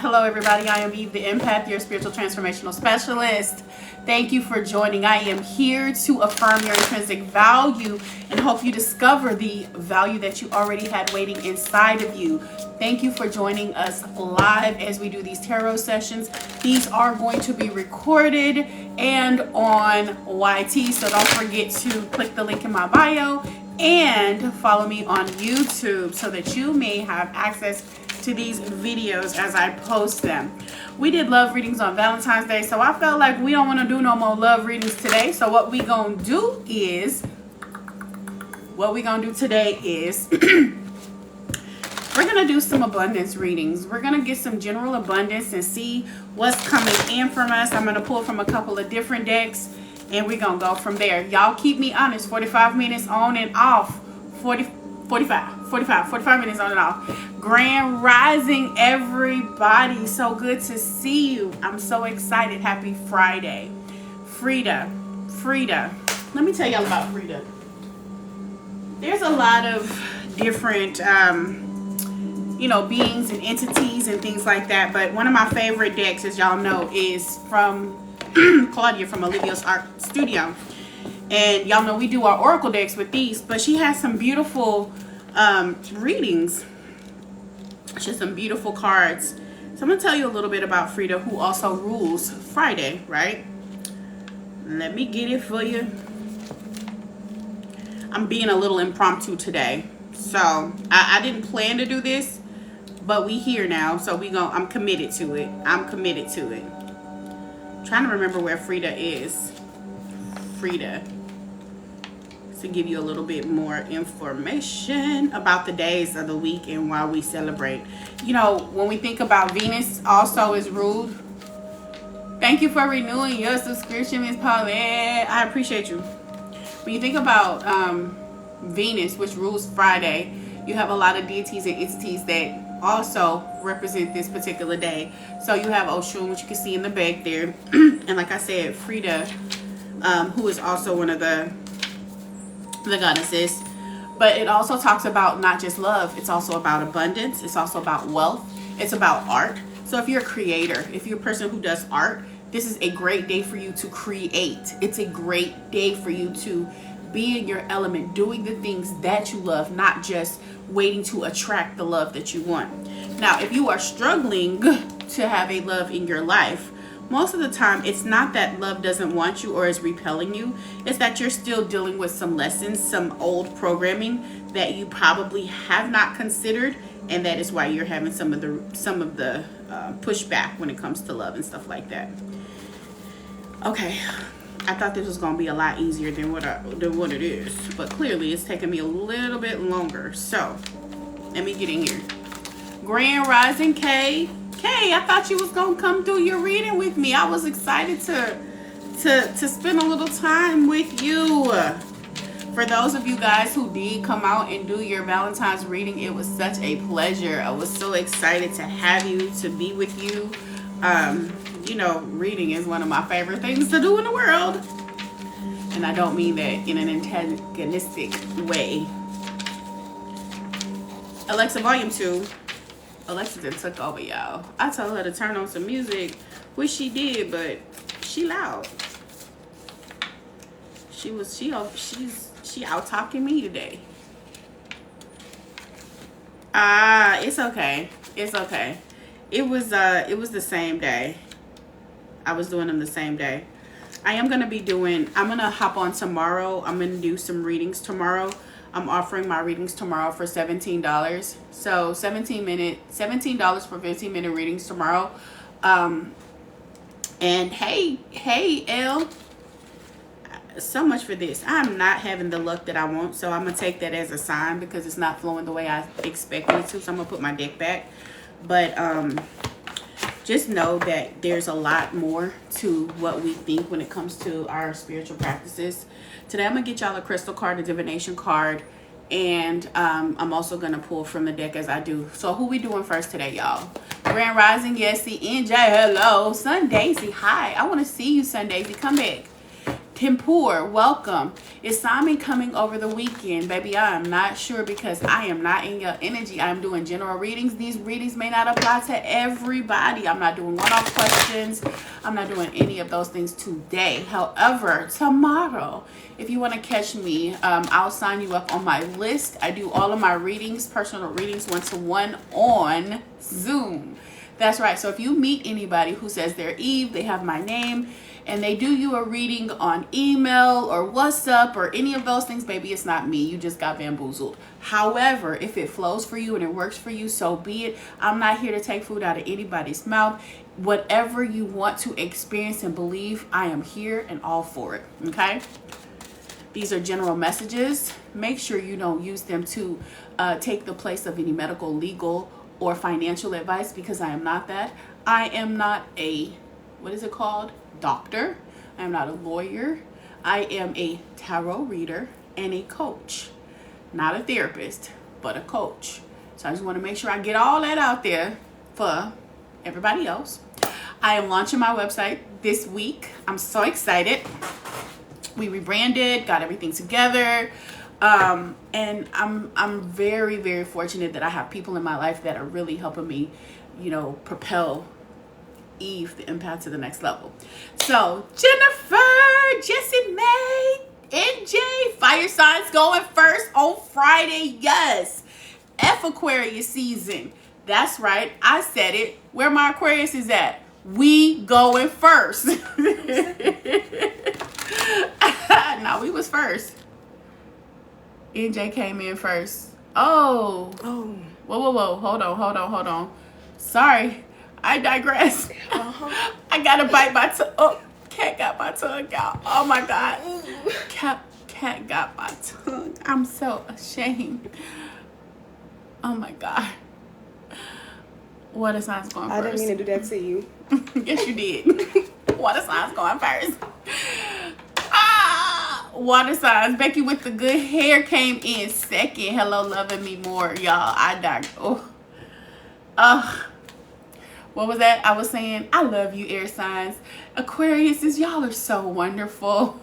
Hello, everybody. I am Eve, the Empath, your spiritual transformational specialist. Thank you for joining. I am here to affirm your intrinsic value and help you discover the value that you already had waiting inside of you. Thank you for joining us live as we do these tarot sessions. These are going to be recorded and on YT, so don't forget to click the link in my bio and follow me on YouTube so that you may have access to these videos as I post them. We did love readings on Valentine's Day, so I felt like we don't want to do no more love readings today. So what we gonna do today is we're gonna do some abundance readings. We're gonna get some general abundance and see what's coming in from us. I'm gonna pull from a couple of different decks and we're gonna go from there. Y'all keep me honest. 45 minutes on and off. 45 minutes on and off. Grand Rising, everybody. So good to see you. I'm so excited. Happy Friday. Frida. Let me tell y'all about Frida. There's a lot of different beings and entities and things like that, but one of my favorite decks, as y'all know, is from Claudia from Olivia's Art Studio. And y'all know we do our oracle decks with these, but she has some beautiful readings. She has some beautiful cards. So I'm going to tell you a little bit about Frida, who also rules Friday, right? Let me get it for you. I'm being a little impromptu today. So I didn't plan to do this, but we here now. So I'm committed to it. I'm trying to remember where Frida is. Frida. To give you a little bit more information about the days of the week and why we celebrate. When we think about Venus also is ruled. Thank you for renewing your subscription, Miss Paulette. I appreciate you. When you think about Venus, which rules Friday, you have a lot of deities and entities that also represent this particular day. So you have Oshun, which you can see in the back there. And like I said, Frida, who is also one of the goddesses. But it also talks about not just love, it's also about abundance, it's also about wealth, it's about art. So if you're a creator, if you're a person who does art, this is a great day for you to create. It's a great day for you to be in your element, doing the things that you love, not just waiting to attract the love that you want. Now, if you are struggling to have a love in your life, most of the time, it's not that love doesn't want you or is repelling you. It's that you're still dealing with some lessons, some old programming that you probably have not considered, and that is why you're having some of the pushback when it comes to love and stuff like that. Okay, I thought this was gonna be a lot easier than what it is, but clearly it's taking me a little bit longer. So let me get in here. Grand Rising, Kay, I thought you was gonna come do your reading with me. I was excited to spend a little time with you. For those of you guys who did come out and do your Valentine's reading, it was such a pleasure. I was so excited to have you, to be with you. Reading is one of my favorite things to do in the world. And I don't mean that in an antagonistic way. Alexa, volume 2. Alexa done took over, y'all. I told her to turn on some music, which she did, but she loud. She out talking me today. It's okay. It was the same day. I was doing them the same day. I'm gonna hop on tomorrow. I'm gonna do some readings tomorrow. I'm offering my readings tomorrow for $17. So $17 for 15-minute readings tomorrow. And hey, Elle, so much for this. I'm not having the luck that I want, so I'm gonna take that as a sign because it's not flowing the way I expected it to. So I'm gonna put my deck back. But just know that there's a lot more to what we think when it comes to our spiritual practices. Today I'm gonna get y'all a crystal card, a divination card, and I'm also gonna pull from the deck as I do. So who we doing first today, y'all? Grand Rising, yes, the NJ, hello. Sun Daisy, hi. I want to see you, Sun Daisy. Come back. Kimpur, welcome. Is Simon coming over the weekend? Baby, I am not sure because I am not in your energy. I'm doing general readings. These readings may not apply to everybody. I'm not doing one-off questions. I'm not doing any of those things today. However, tomorrow, if you want to catch me, I'll sign you up on my list. I do all of my readings, personal readings, one-to-one on Zoom. That's right. So if you meet anybody who says they're Eve, they have my name, and they do you a reading on email or WhatsApp or any of those things, baby, it's not me. You just got bamboozled. However, if it flows for you and it works for you, so be it. I'm not here to take food out of anybody's mouth. Whatever you want to experience and believe, I am here and all for it. Okay? These are general messages. Make sure you don't use them to take the place of any medical, legal, or financial advice, because I am not that. I am not a, what is it called? Doctor. I am not a lawyer. I am a tarot reader and a coach. Not a therapist, but a coach. So I just want to make sure I get all that out there for everybody else. I am launching my website this week. I'm so excited. We rebranded, got everything together. And I'm very, very fortunate that I have people in my life that are really helping me, you know, propel Eve, the empath, to the next level. So Jennifer, Jessie May, NJ, fire signs going first on Friday. Yes. F Aquarius season. That's right. I said it. Where my Aquarius is at. We going first. No, we was first. NJ came in first. Oh. Whoa. Hold on. Sorry. I digress. I gotta bite my tongue. Oh, cat got my tongue out. Oh my God. Cat got my tongue. I'm so ashamed. Oh my God. Water signs going first. I didn't mean to do that to you. Yes, you did. Water signs going first. Water signs. Becky with the good hair came in second. Hello, loving me more, y'all. I died. What was that? I was saying, I love you, air signs. Aquariuses, y'all are so wonderful.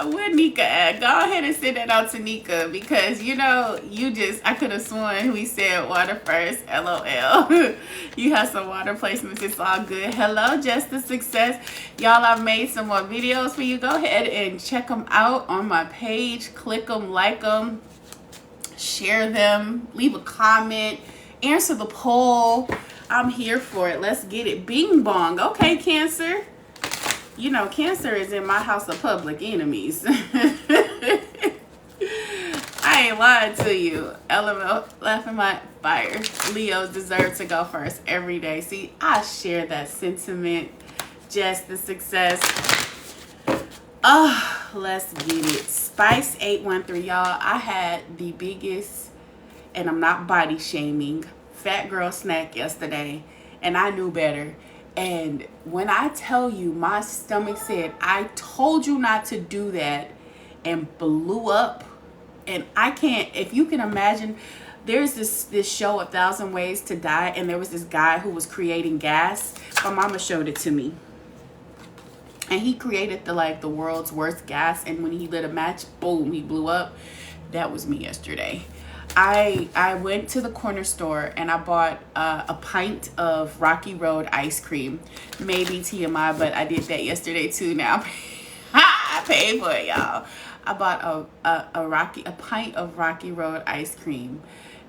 Where Nika at? Go ahead and send that out to Nika, because you know, I could have sworn we said water first. LOL. You have some water placements. It's all good. Hello, Just the Success. Y'all, I've made some more videos for you. Go ahead and check them out on my page. Click them, like them, share them, leave a comment, answer the poll. I'm here for it. Let's get it. Bing bong. Okay, Cancer. You know, Cancer is in my house of public enemies. I ain't lying to you. LML, laughing my fire. Leos deserve to go first every day. See, I share that sentiment. Just the Success. Let's get it. Spice 813, y'all. I had the biggest, and I'm not body shaming, fat girl snack yesterday, and I knew better. And when I tell you, my stomach said, I told you not to do that, and blew up. And I can't, if you can imagine, there's this show, 1,000 Ways to Die, and there was this guy who was creating gas. My mama showed it to me. And he created the world's worst gas, and when he lit a match, boom, he blew up. That was me yesterday. I went to the corner store and I bought a pint of Rocky Road ice cream. Maybe TMI, but I did that yesterday too. Now I paid for it, y'all. I bought a pint of Rocky Road ice cream.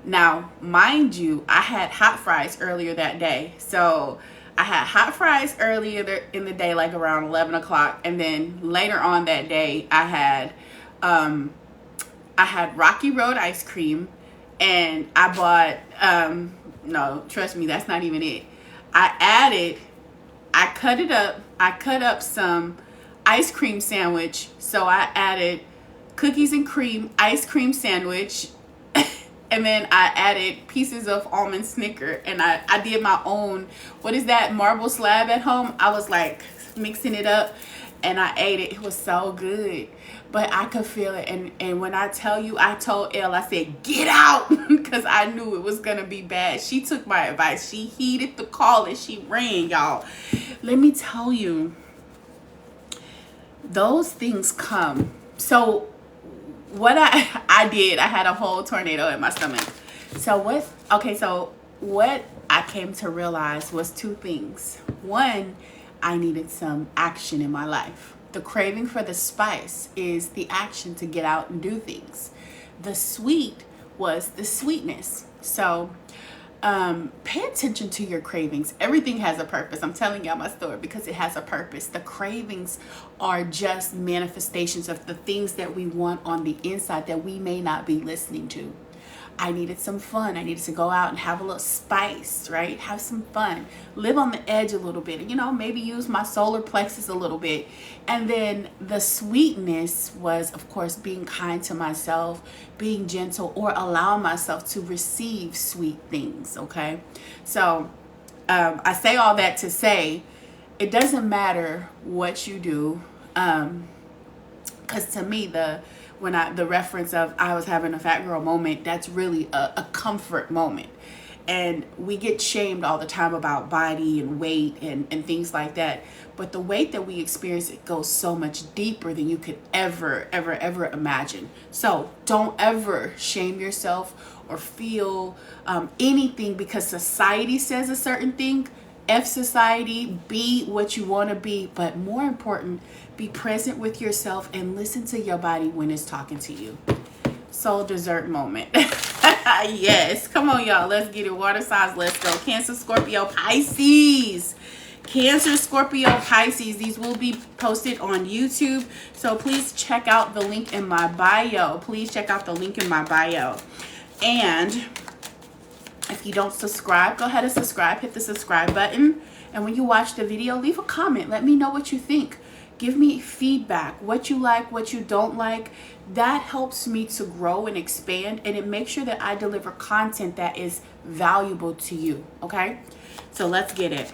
Now, mind you, I had hot fries earlier that day. So I had hot fries earlier in the day, like around 11 o'clock. And then later on that day, I had Rocky Road ice cream, and I bought, no, trust me, that's not even it. I cut up some ice cream sandwich. So I added cookies and cream ice cream sandwich. And then I added pieces of almond Snicker, and I did my own, what is that, marble slab at home? I was like mixing it up. and I ate it. It was so good, but I could feel it. And when I tell you, I told Elle, I said, get out, because I knew it was going to be bad. She took my advice. She heeded the call and she ran, y'all. Let me tell you, those things come. So what I did, I had a whole tornado in my stomach. So what I came to realize was two things. One, I needed some action in my life. The craving for the spice is the action to get out and do things. The sweet was the sweetness. So pay attention to your cravings. Everything has a purpose. I'm telling y'all my story because it has a purpose. The cravings are just manifestations of the things that we want on the inside that we may not be listening to. I needed some fun. I needed to go out and have a little spice, right? Have some fun. Live on the edge a little bit. You know, maybe use my solar plexus a little bit. And then the sweetness was, of course, being kind to myself, being gentle, or allowing myself to receive sweet things, okay? So I say all that to say it doesn't matter what you do, because to me, the reference of I was having a fat girl moment, that's really a comfort moment. And we get shamed all the time about body and weight and things like that. But the weight that we experience, it goes so much deeper than you could ever imagine. So don't ever shame yourself or feel anything because society says a certain thing. F society, be what you want to be, but more important, be present with yourself and listen to your body when it's talking to you. Soul dessert moment. Yes, come on y'all, let's get it. Water signs, let's go. Cancer, Scorpio, Pisces. Cancer, Scorpio, Pisces. These will be posted on YouTube, so please check out the link in my bio. Please check out the link in my bio. And if you don't subscribe, go ahead and subscribe. Hit the subscribe button. And when you watch the video, leave a comment. Let me know what you think. Give me feedback. What you like, what you don't like. That helps me to grow and expand. And it makes sure that I deliver content that is valuable to you. Okay? So let's get it.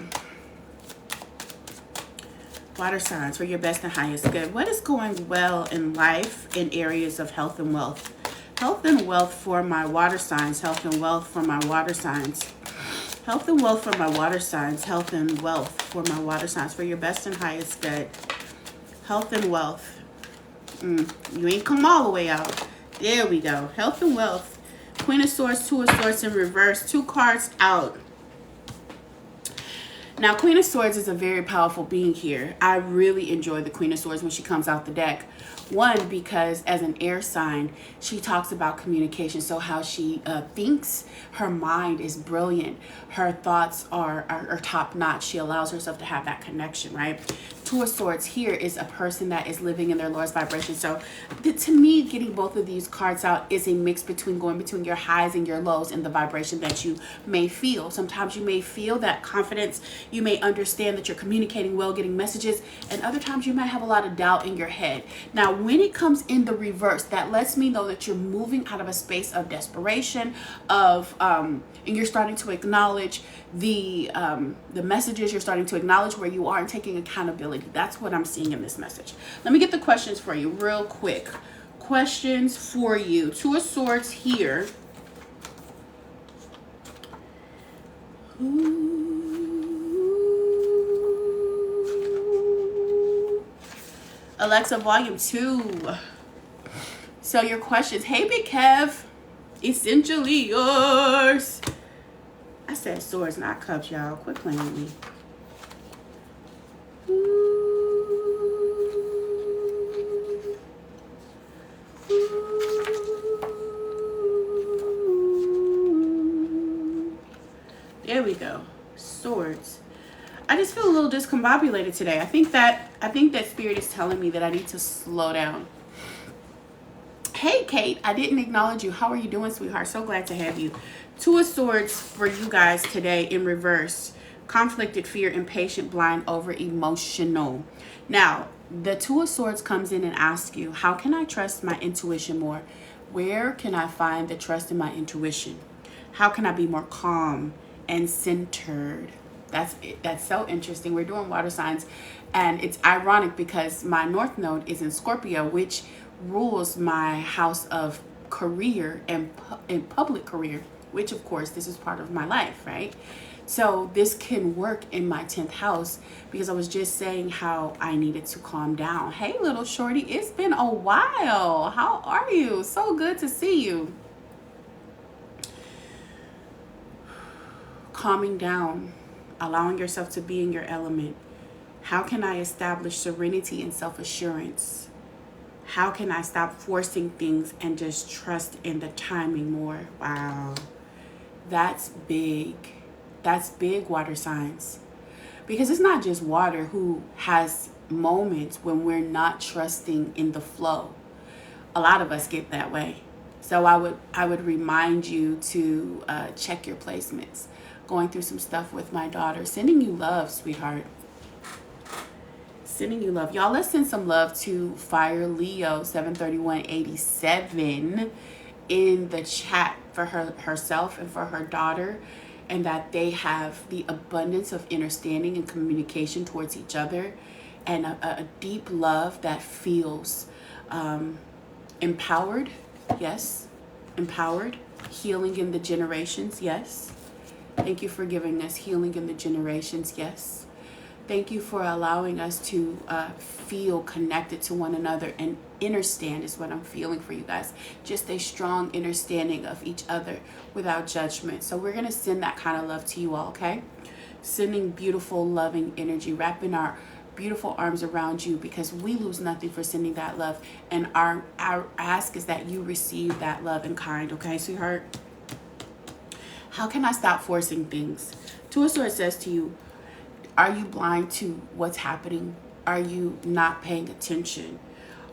Water signs for your best and highest good. What is going well in life in areas of health and wealth? Health and wealth for my water signs. Health and wealth for my water signs. Health and wealth for my water signs. Health and wealth for my water signs. For your best and highest good. Health and wealth. You ain't come all the way out. There we go. Health and wealth. Queen of Swords, Two of Swords in reverse. 2 cards out. Now, Queen of Swords is a very powerful being here. I really enjoy the Queen of Swords when she comes out the deck. One, because as an air sign, she talks about communication. So how she thinks, her mind is brilliant. Her thoughts are top notch. She allows herself to have that connection, right? Two of Swords here is a person that is living in their lowest vibration. So to me, getting both of these cards out is a mix between going between your highs and your lows and the vibration that you may feel. Sometimes you may feel that confidence. You may understand that you're communicating well, getting messages. And other times you might have a lot of doubt in your head. Now, when it comes in the reverse, that lets me know that you're moving out of a space of desperation, and you're starting to acknowledge the messages. You're starting to acknowledge where you are and taking accountability. That's what I'm seeing in this message. Let me get the questions for you real quick. Questions for you. Two of Swords here. Alexa, volume 2. So your questions. Hey, Big Kev. Essentially yours. I said swords, not cups, y'all. Quit playing with me. There we go. Swords. I just feel a little discombobulated today. I think that Spirit is telling me that I need to slow down. Hey, Kate, I didn't acknowledge you. How are you doing, sweetheart? So glad to have you. Two of Swords for you guys today in reverse. Conflicted, fear, impatient, blind, over emotional. Now, the Two of Swords comes in and asks you, how can I trust my intuition more? Where can I find the trust in my intuition? How can I be more calm and centered? That's so interesting. We're doing water signs, and it's ironic because my North Node is in Scorpio, which rules my house of career and in public career, which of course this is part of my life, right? So this can work in my 10th house because I was just saying how I needed to calm down. Hey, little shorty, it's been a while. How are you? So good to see you. Calming down, allowing yourself to be in your element. How can I establish serenity and self-assurance? How can I stop forcing things and just trust in the timing more? Wow, that's big. That's big, water signs. Because it's not just water who has moments when we're not trusting in the flow. A lot of us get that way. So I would remind you to check your placements. Going through some stuff with my daughter. Sending you love, sweetheart. Sending you love. Y'all, let's send some love to Fire Leo 73187 in the chat for herself and for her daughter, and that they have the abundance of understanding and communication towards each other, and a deep love that feels empowered. Yes, empowered. Healing in the generations. Yes. Thank you for giving us healing in the generations. Yes. Thank you for allowing us to feel connected to one another, and understand is what I'm feeling for you guys. Just a strong understanding of each other without judgment. So we're going to send that kind of love to you all, okay? Sending beautiful, loving energy, wrapping our beautiful arms around you, because we lose nothing for sending that love. And our ask is that you receive that love in kind, okay, sweetheart? How can I stop forcing things? Two of Swords says to you, are you blind to what's happening? Are you not paying attention?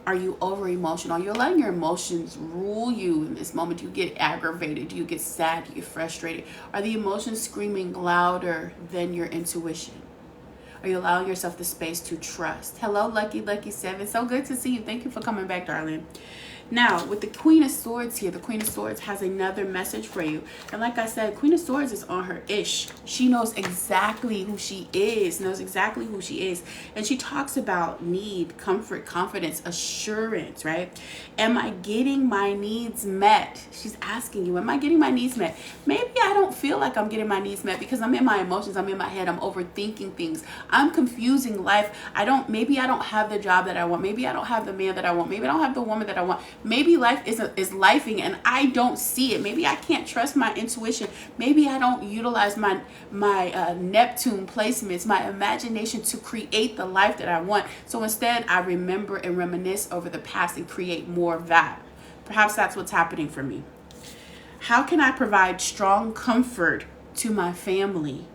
Are you over emotional? Are you letting your emotions rule you in this moment? Do you get aggravated? Do you get sad? Do you get frustrated? Are the emotions screaming louder than your intuition? Are you allowing yourself the space to trust? Hello, Lucky 7. So good to see you. Thank you for coming back, darling. Now, with the Queen of Swords here, the Queen of Swords has another message for you. And like I said, Queen of Swords is on her ish. She knows exactly who she is, And she talks about need, comfort, confidence, assurance, right? Am I getting my needs met? She's asking you, am I getting my needs met? Maybe I don't feel like I'm getting my needs met because I'm in my emotions, I'm in my head, I'm overthinking things. I'm confusing life. Maybe I don't have the job that I want. Maybe I don't have the man that I want. Maybe I don't have the woman that I want. Maybe life is lifing and I don't see it. Maybe I can't trust my intuition. Maybe I don't utilize my Neptune placements, my imagination to create the life that I want. So instead, I remember and reminisce over the past and create more of that. Perhaps that's what's happening for me. How can I provide strong comfort to my family?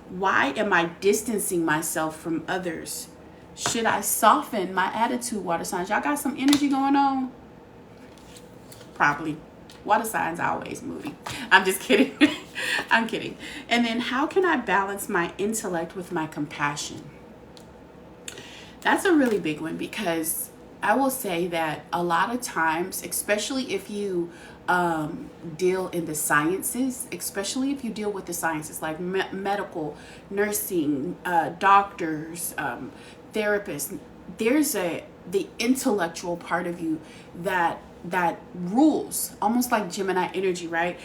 Why am I distancing myself from others? Should I soften my attitude, water signs? Y'all got some energy going on? Probably. Water signs are always moody. I'm just kidding. I'm kidding. And then how can I balance my intellect with my compassion? That's a really big one, because I will say that a lot of times, especially if you deal in the sciences, especially if you deal with the sciences like medical, nursing, doctors, therapists, there's the intellectual part of you that rules, almost like Gemini energy, right?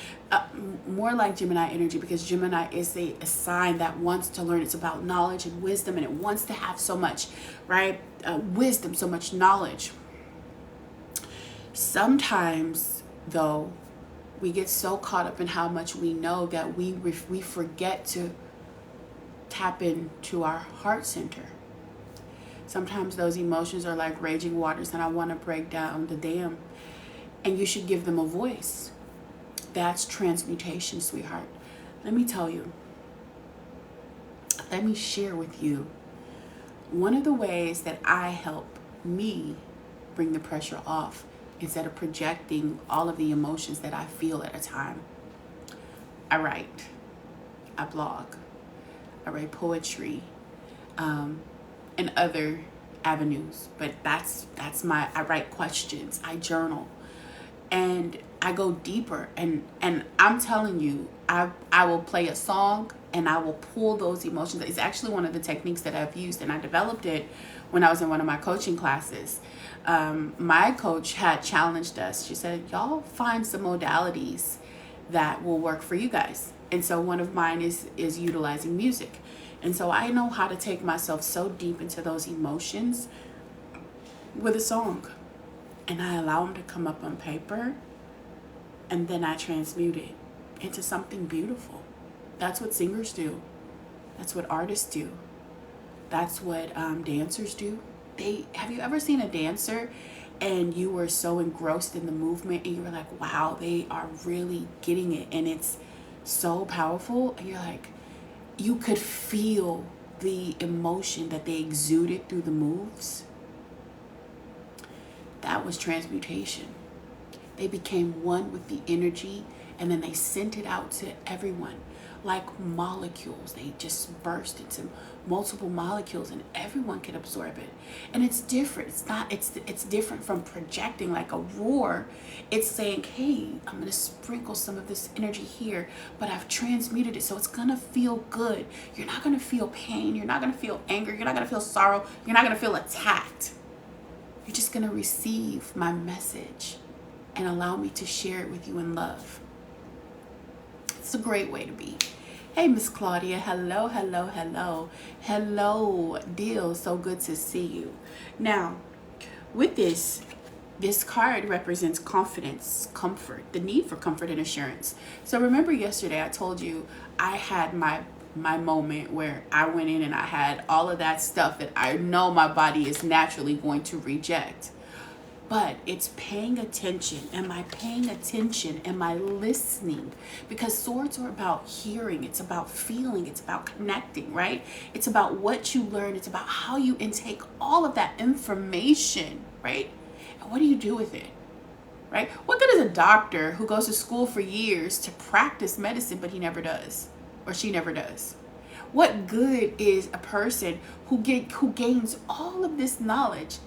More like Gemini energy, because Gemini is a sign that wants to learn. It's about knowledge and wisdom, and it wants to have so much, right? Wisdom, so much knowledge. Sometimes, though, we get so caught up in how much we know that we forget to tap into our heart center. Sometimes those emotions are like raging waters and I want to break down the dam. And you should give them a voice. That's transmutation, sweetheart. Let me tell you. Let me share with you. One of the ways that I help me bring the pressure off instead of projecting all of the emotions that I feel at a time. I write. I blog. I write poetry. And other avenues, but that's I write questions, I journal, and I go deeper, and I'm telling you, I will play a song and I will pull those emotions. It's actually one of the techniques that I've used, and I developed it when I was in one of my coaching classes. My coach had challenged us. She said, y'all find some modalities that will work for you guys. And so one of mine is utilizing music. And so I know how to take myself so deep into those emotions with a song. And I allow them to come up on paper, and then I transmute it into something beautiful. That's what singers do. That's what artists do. That's what dancers do. Have you ever seen a dancer and you were so engrossed in the movement and you were like, wow, they are really getting it, and it's so powerful, and you're like, you could feel the emotion that they exuded through the moves? That was transmutation. They became one with the energy, and then they sent it out to everyone like molecules. They just burst into multiple molecules, and everyone can absorb it. And it's different. It's different from projecting like a roar. It's saying, hey, I'm going to sprinkle some of this energy here, but I've transmuted it, so it's going to feel good. You're not going to feel pain. You're not going to feel anger. You're not going to feel sorrow. You're not going to feel attacked. You're just going to receive my message and allow me to share it with you in love. It's a great way to be. Hey, Miss Claudia. Hello, hello, hello. Hello, Deal. So good to see you. Now, with this card represents confidence, comfort, the need for comfort and assurance. So remember yesterday I told you I had my moment where I went in and I had all of that stuff that I know my body is naturally going to reject. But it's paying attention. Am I paying attention? Am I listening? Because swords are about hearing. It's about feeling. It's about connecting, right? It's about what you learn. It's about how you intake all of that information, right? And what do you do with it, right? What good is a doctor who goes to school for years to practice medicine, but he never does, or she never does? What good is a person who gains all of this knowledge,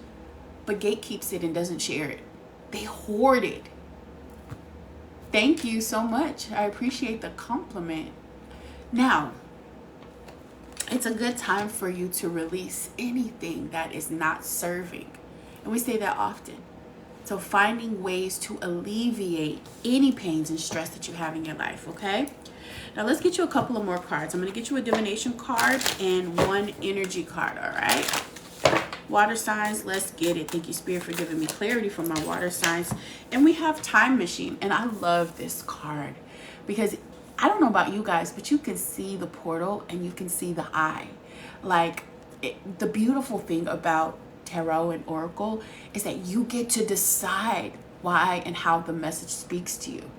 but gatekeeps it and doesn't share it? They hoard it. Thank you so much. I appreciate the compliment. Now, it's a good time for you to release anything that is not serving. And we say that often. So finding ways to alleviate any pains and stress that you have in your life, okay? Now let's get you a couple of more cards. I'm going to get you a divination card and one energy card, all right? Water signs, let's get it. Thank you, Spirit, for giving me clarity for my water signs. And we have Time Machine. And I love this card because I don't know about you guys, but you can see the portal and you can see the eye. Like, the beautiful thing about tarot and oracle is that you get to decide why and how the message speaks to you.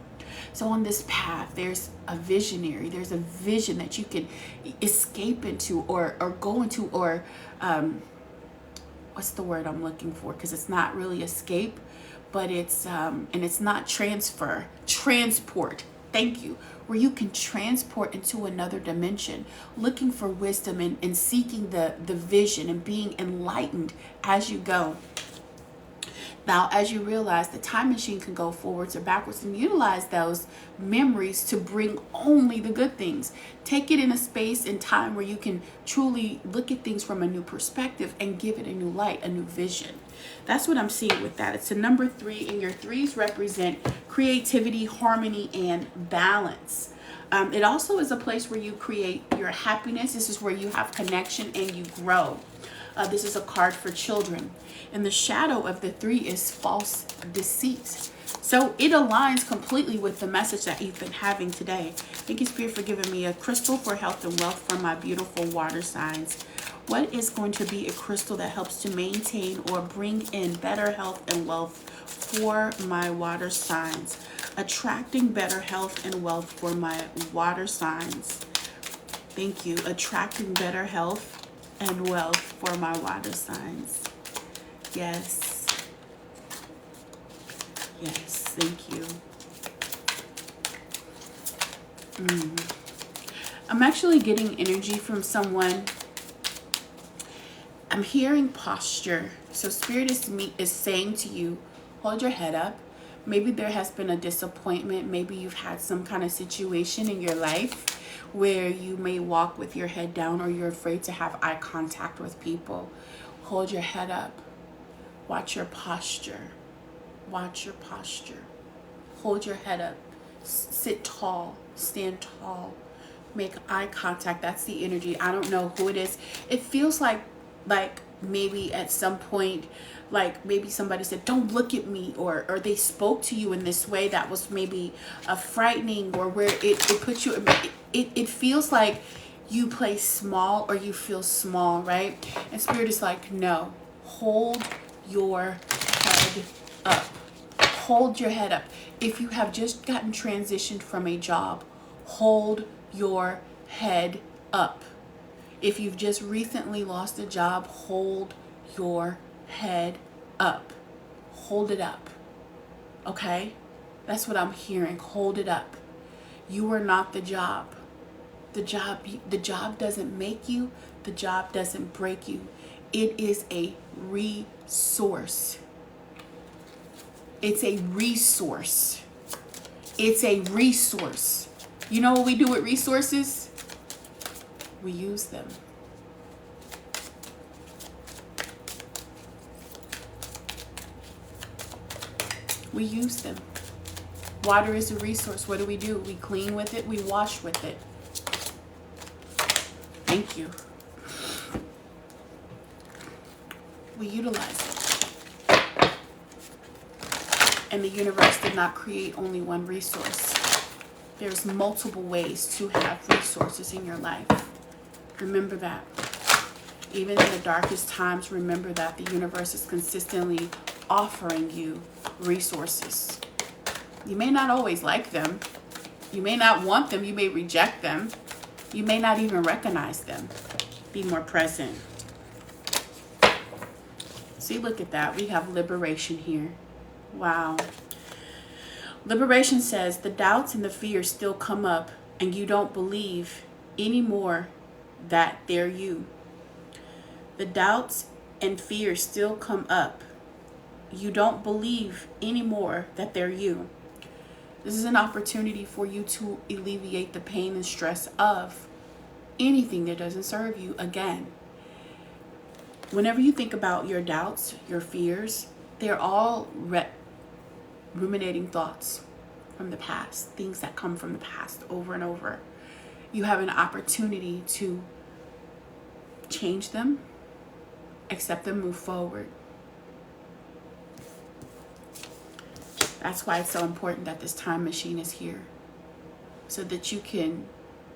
So on this path, there's a visionary. There's a vision that you can escape into or go into, or what's the word I'm looking for? Because it's not really escape, but it's and it's not transport. Thank you. Where you can transport into another dimension, looking for wisdom and seeking the vision and being enlightened as you go. Now, as you realize, the time machine can go forwards or backwards and utilize those memories to bring only the good things. Take it in a space and time where you can truly look at things from a new perspective and give it a new light, a new vision. That's what I'm seeing with that. It's a number 3, and your 3s represent creativity, harmony, and balance. It also is a place where you create your happiness. This is where you have connection and you grow. This is a card for children. And the shadow of the 3 is false deceit. So it aligns completely with the message that you've been having today. Thank you, Spirit, for giving me a crystal for health and wealth for my beautiful water signs. What is going to be a crystal that helps to maintain or bring in better health and wealth for my water signs? Attracting better health and wealth for my water signs. Thank you. Attracting better health and wealth for my water signs. Yes. Yes, thank you. I'm actually getting energy from someone. I'm hearing posture. So Spirit is saying to you, hold your head up, Maybe there has been a disappointment. Maybe you've had some kind of situation in your life where you may walk with your head down, or you're afraid to have eye contact with people. Hold your head up. Watch your posture. Watch your posture. Hold your head up. Sit tall. Stand tall. Make eye contact. That's the energy. I don't know who it is. It feels like maybe at some point, like maybe somebody said, don't look at me, or they spoke to you in this way that was maybe frightening, or where it puts you, it feels like you play small, or you feel small, right? And Spirit is like, no, hold your head up. Hold your head up. If you have just gotten transitioned from a job, hold your head up. If you've just recently lost a job, hold your head up. Hold it up. Okay? That's what I'm hearing. Hold it up. You are not the job. The job doesn't make you. The job doesn't break you. It is a resource. It's a resource. It's a resource. You know what we do with resources? We use them. We use them. Water is a resource. What do? We clean with it. We wash with it. Thank you. We utilize it. And the universe did not create only one resource. There's multiple ways to have resources in your life. Remember that. Even in the darkest times, remember that the universe is consistently offering you resources. You may not always like them. You may not want them. You may reject them. You may not even recognize them. Be more present. See, look at that. We have liberation here. Wow. Liberation says the doubts and the fears still come up, and you don't believe anymore that they're you. The doubts and fears still come up. You don't believe anymore that they're you. This is an opportunity for you to alleviate the pain and stress of anything that doesn't serve you. Again, whenever you think about your doubts, your fears, they're all ruminating thoughts from the past, things that come from the past over and over. You have an opportunity to change them, accept them, move forward. That's why it's so important that this time machine is here, so that you can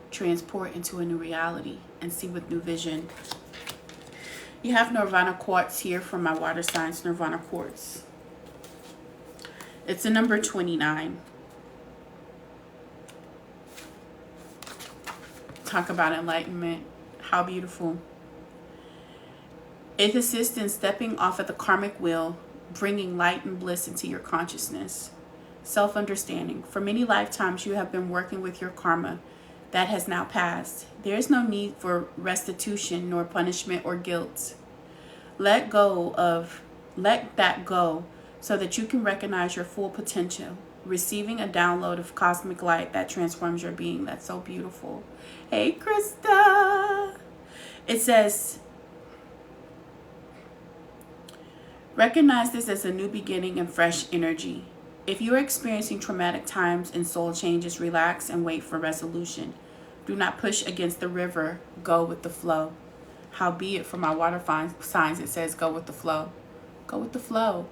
transport into a new reality and see with new vision. You have Nirvana Quartz here from my water signs, Nirvana Quartz. It's a number 29. Talk about enlightenment. How beautiful. It assists in stepping off of the karmic wheel, bringing light and bliss into your consciousness. Self-understanding. For many lifetimes, you have been working with your karma that has now passed. There is no need for restitution, nor punishment or guilt. Let that go so that you can recognize your full potential, receiving a download of cosmic light that transforms your being. That's so beautiful. Hey, Krista. It says, recognize this as a new beginning and fresh energy. If you are experiencing traumatic times and soul changes, relax and wait for resolution. Do not push against the river. Go with the flow. Howbeit, for my water signs, it says go with the flow. Go with the flow.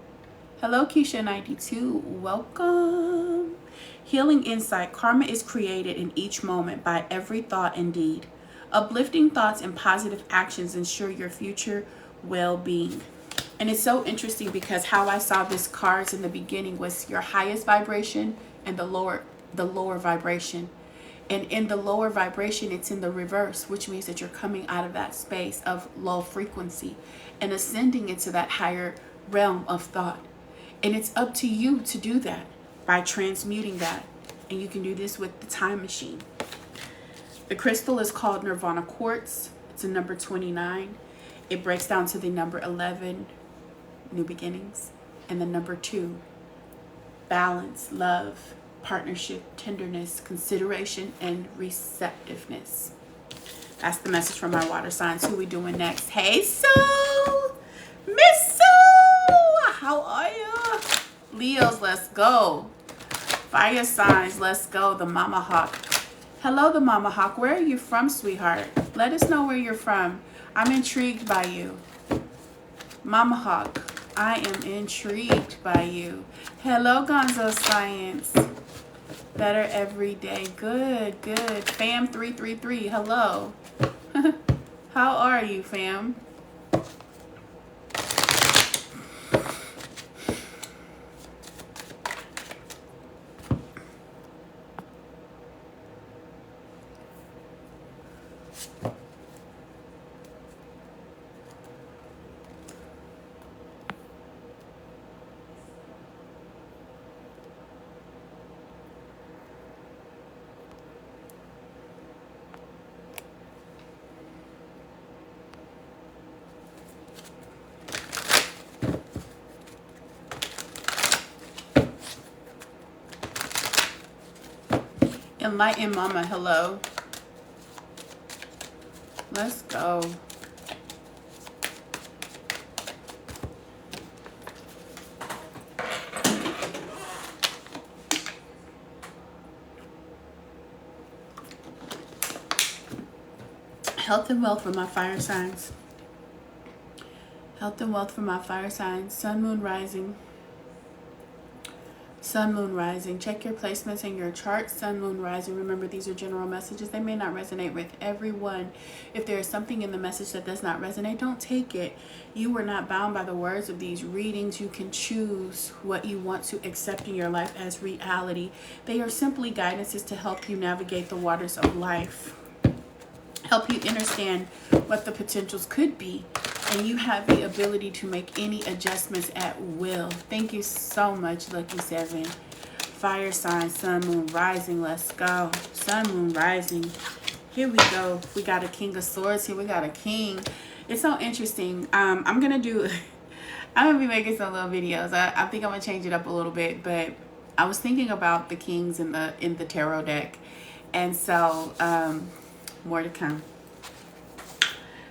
Hello, Keisha92. Welcome. Healing insight. Karma is created in each moment by every thought and deed. Uplifting thoughts and positive actions ensure your future well-being. And it's so interesting because how I saw this cards in the beginning was your highest vibration and the lower vibration. And in the lower vibration, it's in the reverse, which means that you're coming out of that space of low frequency and ascending into that higher realm of thought. And it's up to you to do that by transmuting that. And you can do this with the time machine. The crystal is called Nirvana Quartz. It's a number 29. It breaks down to the number 11, new beginnings, and the number 2, balance, love, partnership, tenderness, consideration, and receptiveness. That's the message from my water signs. Who we doing next? Hey, Sue! Miss Sue! How are you? Leos, let's go. Fire signs, let's go. The Mama Hawk. Hello, the Mama Hawk. Where are you from, sweetheart? Let us know where you're from. I'm intrigued by you. Mama Hawk, I am intrigued by you. Hello, Gonzo Science. Better every day. Good, good. Fam 333, hello. How are you, fam? Enlightened Mama, hello. Let's go. Health and wealth for my fire signs. Health and wealth for my fire signs. Sun, moon, rising. Sun, moon, rising. Check your placements in your chart. Sun, moon, rising. Remember, these are general messages. They may not resonate with everyone. If there is something in the message that does not resonate, don't take it. You are not bound by the words of these readings. You can choose what you want to accept in your life as reality. They are simply guidances to help you navigate the waters of life. Help you understand what the potentials could be. And you have the ability to make any adjustments at will. Thank you so much, Lucky 7. Fire sign, sun, moon, rising. Let's go. Sun, moon, rising. Here we go. We got a King of Swords here. We got a King. It's so interesting. I'm going to be making some little videos. I think I'm going to change it up a little bit. But I was thinking about the Kings in the tarot deck. And so, more to come.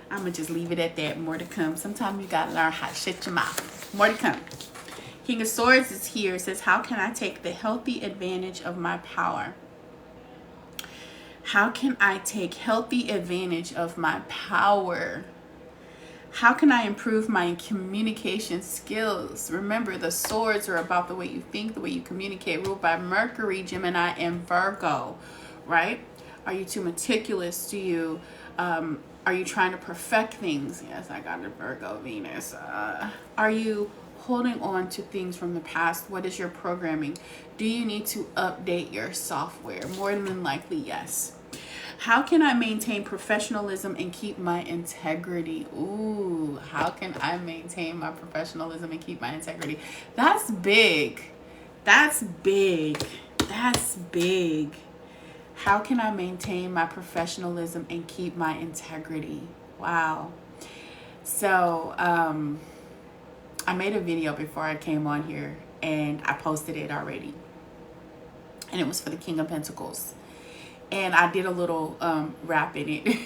I'm going to just leave it at that. More to come. Sometimes you got to learn how to shut your mouth. More to come. King of Swords is here. It says, how can I take the healthy advantage of my power? How can I take healthy advantage of my power? How can I improve my communication skills? Remember, the swords are about the way you think, the way you communicate, ruled by Mercury, Gemini, and Virgo, right? Are you too meticulous? Are you trying to perfect things? Yes, I got a Virgo Venus. Are you holding on to things from the past? What is your programming? Do you need to update your software? More than likely, yes. How can I maintain professionalism and keep my integrity? Ooh, how can I maintain my professionalism and keep my integrity? That's big. That's big. That's big. How can I maintain my professionalism and keep my integrity? Wow. So, I made a video before I came on here and I posted it already. And it was for the King of Pentacles. And I did a little rap in it.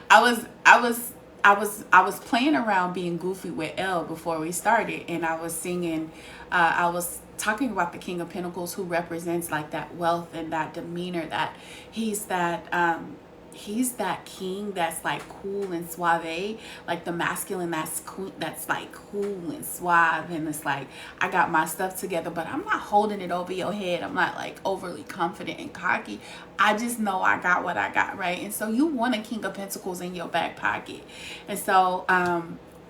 I was playing around being goofy with Elle before we started, and I was singing. I was talking about the King of Pentacles, who represents like that wealth and that demeanor. That he's that king that's like cool and suave, like the masculine that's like cool and suave, and it's like, I got my stuff together, but I'm not holding it over your head. I'm not like overly confident and cocky. I just know I got what I got, right? And so you want a King of Pentacles in your back pocket. And so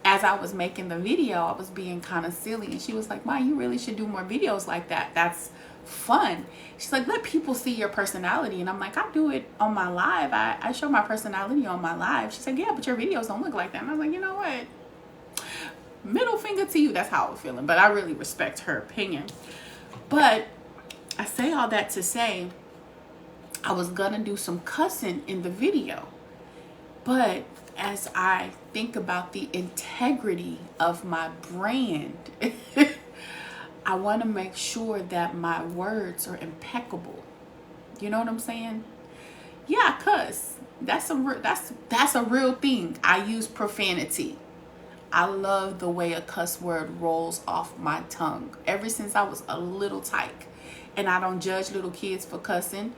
as I was making the video, I was being kind of silly, and she was like, "Ma, you really should do more videos like that. That's fun." She's like, "Let people see your personality." And I'm like, "I do it on my live. I show my personality on my live." She's like, "Yeah, but your videos don't look like that." And I was like, you know what? Middle finger to you. That's how I was feeling. But I really respect her opinion. But I say all that to say, I was gonna do some cussing in the video. But as I think about the integrity of my brand, I want to make sure that my words are impeccable. You know what I'm saying? Yeah, cuss. That's a real thing. I use profanity. I love the way a cuss word rolls off my tongue. Ever since I was a little tyke. And I don't judge little kids for cussing.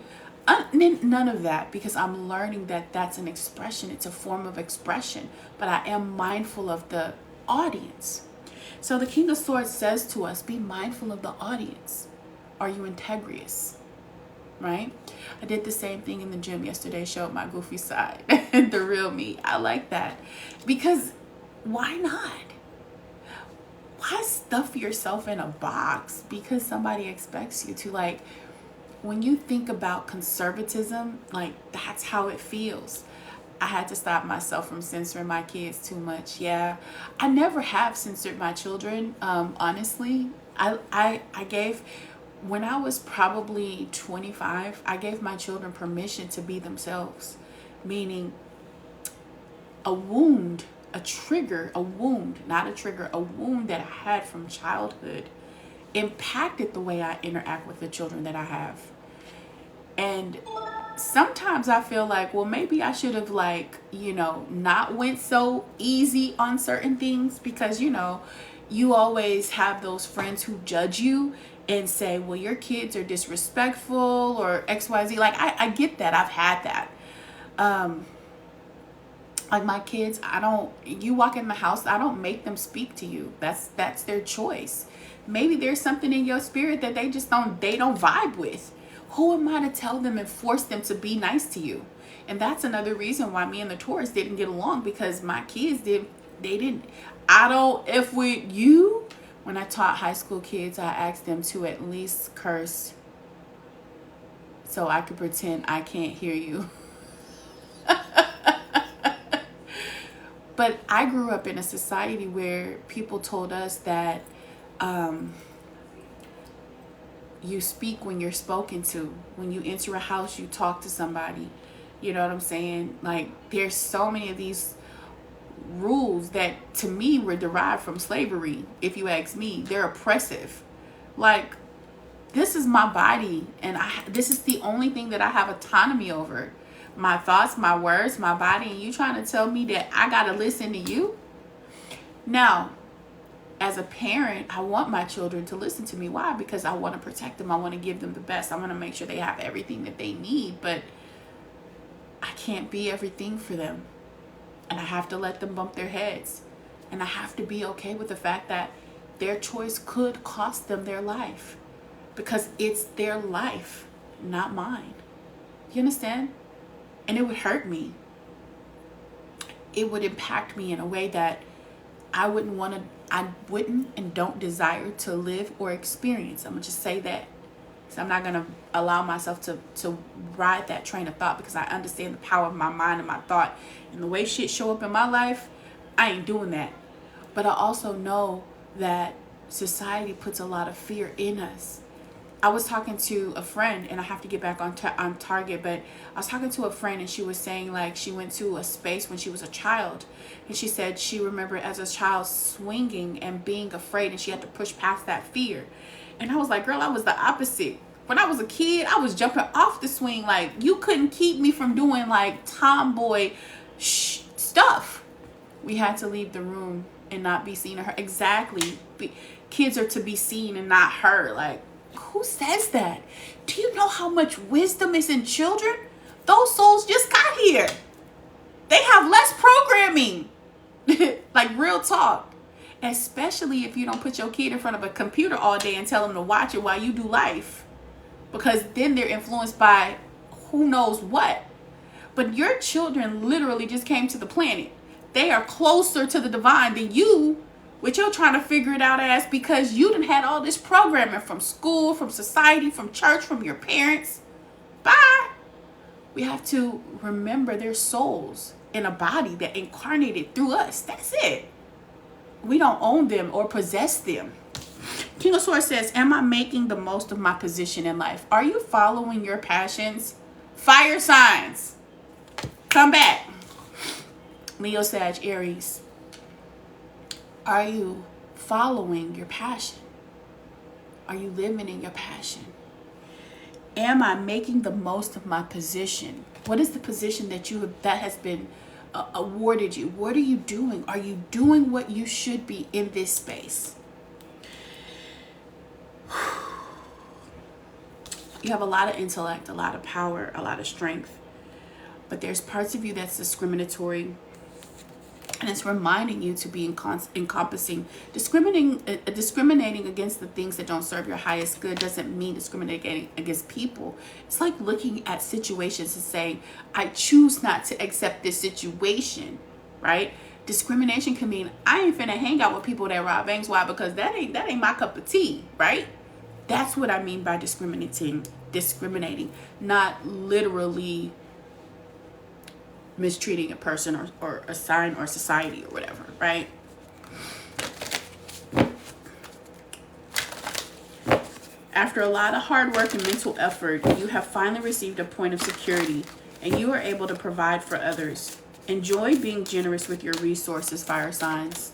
None of that, because I'm learning that that's an expression. It's a form of expression. But I am mindful of the audience. So the King of Swords says to us, be mindful of the audience. Are you integrous? Right? I did the same thing in the gym yesterday, showed my goofy side, the real me. I like that. Because why not? Why stuff yourself in a box because somebody expects you to? Like, when you think about conservatism, like, that's how it feels. I had to stop myself from censoring my kids too much. Yeah, I never have censored my children. Honestly, I gave, when I was probably 25, I gave my children permission to be themselves. Meaning, a wound, a trigger, a wound, not a trigger, a wound that I had from childhood impacted the way I interact with the children that I have. And sometimes I feel like, well, maybe I should have, like, not went so easy on certain things, because, you always have those friends who judge you and say, well, your kids are disrespectful or XYZ. Like, I get that. I've had that. Like, my kids, you walk in the house, I don't make them speak to you. That's their choice. Maybe there's something in your spirit that they don't vibe with. Who am I to tell them and force them to be nice to you? And that's another reason why me and the Taurus didn't get along, because my kids didn't. I don't F with you. When I taught high school kids, I asked them to at least curse so I could pretend I can't hear you. But I grew up in a society where people told us that you speak when you're spoken to. When you enter a house, you talk to somebody. You know what I'm saying? Like, there's so many of these rules that, to me, were derived from slavery. If you ask me, they're oppressive. Like, this is my body, and this is the only thing that I have autonomy over. My thoughts, my words, my body, and you trying to tell me that I gotta listen to you? Now, as a parent, I want my children to listen to me. Why? Because I want to protect them. I want to give them the best. I want to make sure they have everything that they need. But I can't be everything for them. And I have to let them bump their heads. And I have to be okay with the fact that their choice could cost them their life. Because it's their life, not mine. You understand? And it would hurt me. It would impact me in a way that I wouldn't and don't desire to live or experience. I'm going to just say that. So I'm not going to allow myself to ride that train of thought, because I understand the power of my mind and my thought. And the way shit show up in my life, I ain't doing that. But I also know that society puts a lot of fear in us. I was talking to a friend, and I have to get back on target, but I was talking to a friend, and she was saying, like, she went to a space when she was a child, and she said she remembered as a child swinging and being afraid, and she had to push past that fear. And I was like, girl, I was the opposite. When I was a kid, I was jumping off the swing. Like, you couldn't keep me from doing, like, tomboy stuff. We had to leave the room and not be seen or heard. Exactly. Kids are to be seen and not heard. Like, who says that? Do you know how much wisdom is in children? Those souls just got here. They have less programming. Like, real talk. Especially if you don't put your kid in front of a computer all day and tell them to watch it while you do life. Because then they're influenced by who knows what. But your children literally just came to the planet. They are closer to the divine than you, which you're trying to figure it out as, because you done had all this programming from school, from society, from church, from your parents. Bye. We have to remember their souls in a body that incarnated through us. That's it. We don't own them or possess them. King of Swords says, am I making the most of my position in life? Are you following your passions? Fire signs, come back. Leo, Sag, Aries. Are you following your passion? Are you living in your passion? Am I making the most of my position? What is the position that has been awarded you? What are you doing? Are you doing what you should be in this space? You have a lot of intellect, a lot of power, a lot of strength, but there's parts of you that's discriminatory, and it's reminding you to be encompassing. Discriminating against the things that don't serve your highest good doesn't mean discriminating against people. It's like looking at situations and saying, I choose not to accept this situation, right? Discrimination can mean I ain't finna hang out with people that rob banks. Why? Because that ain't my cup of tea, right? That's what I mean by discriminating, not literally mistreating a person or a sign or society or whatever, right? After a lot of hard work and mental effort, you have finally received a point of security and you are able to provide for others. Enjoy being generous with your resources, fire signs.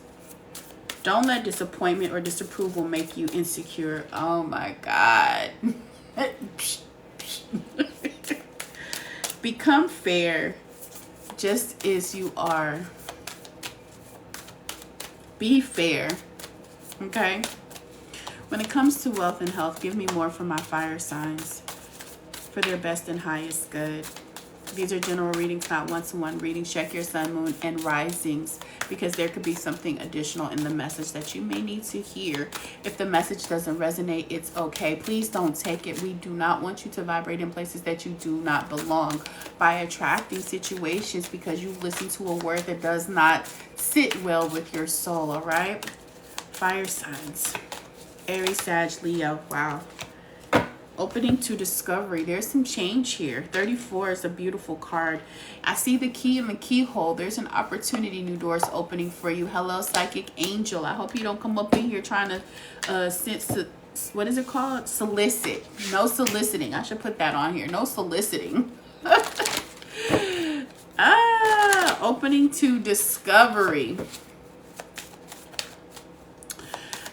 Don't let disappointment or disapproval make you insecure. Oh my God. Become fair just as you are. Be fair. Okay? When it comes to wealth and health, give me more for my fire signs for their best and highest good. These are general readings, not one-to-one readings. Check your sun, moon, and risings because there could be something additional in the message that you may need to hear. If the message doesn't resonate, it's okay. Please don't take it. We do not want you to vibrate in places that you do not belong by attracting situations because you listen to a word that does not sit well with your soul, all right? Fire signs. Aries, Sag, Leo. Wow. Opening to discovery. There's some change here. 34 is a beautiful card. I see the key in the keyhole. There's an opportunity, new doors opening for you. Hello, psychic angel. I hope you don't come up in here trying to what is it called? Solicit. No soliciting. I should put that on here. No soliciting. Opening to discovery.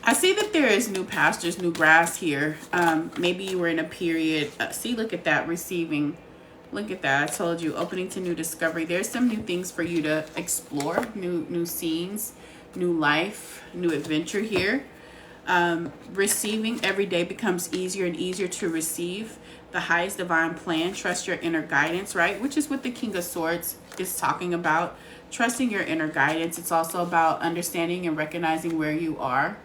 I see that there is new pastures, new grass here. Maybe you were in a period. See, look at that, receiving. Look at that. I told you, opening to new discovery. There's some new things for you to explore, new scenes, new life, new adventure here. Receiving every day becomes easier and easier to receive the highest divine plan. Trust your inner guidance, right? Which is what the King of Swords is talking about. Trusting your inner guidance. It's also about understanding and recognizing where you are.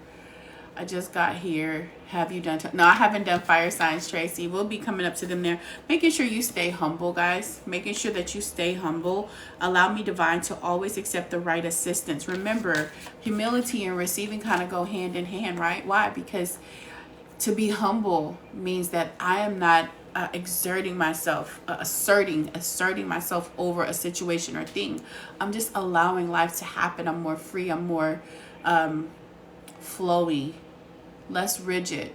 I just got here. Have you done? No, I haven't done fire signs, Tracy. We'll be coming up to them there. Making sure you stay humble, guys. Making sure that you stay humble. Allow me, divine, to always accept the right assistance. Remember, humility and receiving kind of go hand in hand, right? Why? Because to be humble means that I am not exerting myself, asserting myself over a situation or thing. I'm just allowing life to happen. I'm more free. I'm more flowy, less rigid.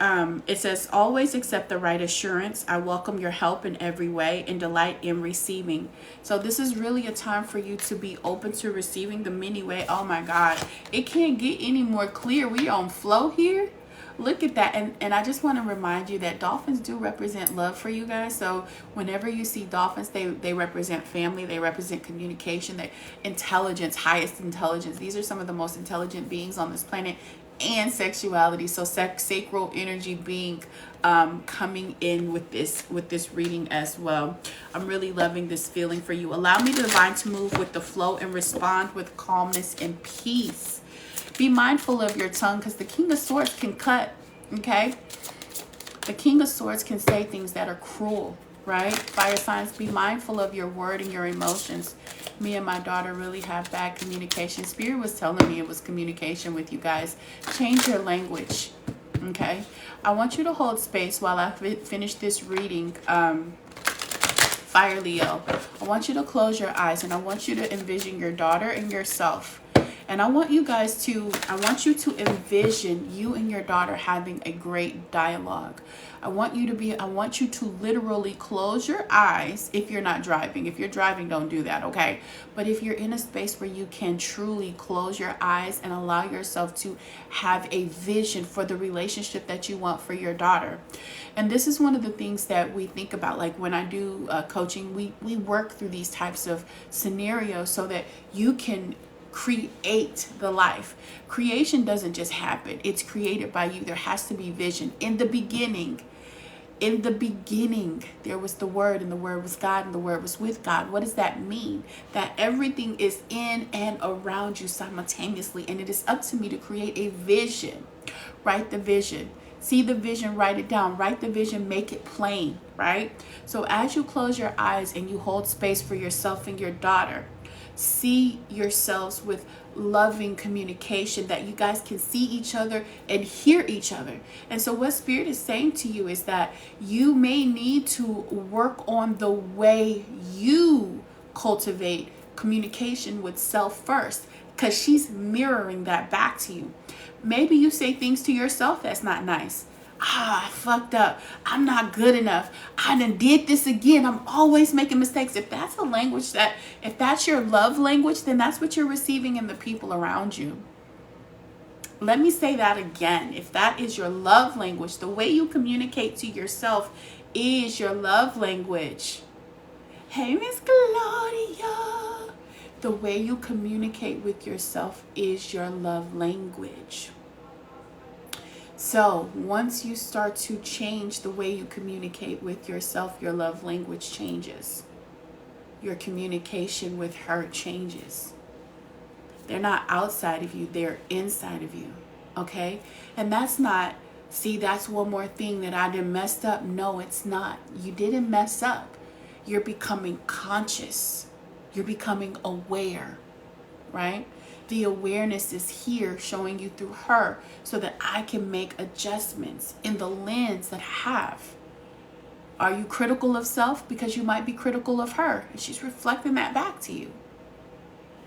It says, always accept the right assurance. I welcome your help in every way and delight in receiving. So this is really a time for you to be open to receiving the many way. Oh my God, it can't get any more clear. We on flow here. Look at that. And I just want to remind you that dolphins do represent love for you guys. So whenever you see dolphins, they represent family. They represent communication, they intelligence, highest intelligence. These are some of the most intelligent beings on this planet, and sexuality. So sacral energy being coming in with this reading as well. I'm really loving this feeling for you. Allow me, divine, to move with the flow and respond with calmness and peace. Be mindful of your tongue because the King of Swords can cut, okay? The King of Swords can say things that are cruel, right? Fire signs, be mindful of your word and your emotions. Me and my daughter really have bad communication. Spirit was telling me it was communication with you guys. Change your language, okay? I want you to hold space while I finish this reading. Fire Leo, I want you to close your eyes and I want you to envision your daughter and yourself. And I want you to envision you and your daughter having a great dialogue. I want you to literally close your eyes if you're not driving. If you're driving, don't do that, okay? But if you're in a space where you can truly close your eyes and allow yourself to have a vision for the relationship that you want for your daughter. And this is one of the things that we think about, like when I do coaching, we work through these types of scenarios so that you can create the life. Creation doesn't just happen. It's created by you. There has to be vision. In the beginning, there was the Word, and the Word was God, and the Word was with God. What does that mean? That everything is in and around you simultaneously, and it is up to me to create a vision. Write the vision. See the vision, write it down. Write the vision, make it plain, right? So as you close your eyes and you hold space for yourself and your daughter, see yourselves with loving communication, that you guys can see each other and hear each other. And so what Spirit is saying to you is that you may need to work on the way you cultivate communication with self first, because she's mirroring that back to you. Maybe you say things to yourself that's not nice. I fucked up. I'm not good enough. I done did this again. I'm always making mistakes. If that's if that's your love language, then that's what you're receiving in the people around you. Let me say that again. If that is your love language, the way you communicate to yourself is your love language. Hey, Miss Claudia. The way you communicate with yourself is your love language. So once you start to change the way you communicate with yourself, your love language changes. Your communication with her changes. They're not outside of you, they're inside of you. Okay? And that's one more thing that I done messed up. No, it's not. You didn't mess up. You're becoming conscious. You're becoming aware, right? The awareness is here showing you through her so that I can make adjustments in the lens that I have. Are you critical of self? Because you might be critical of her, and she's reflecting that back to you.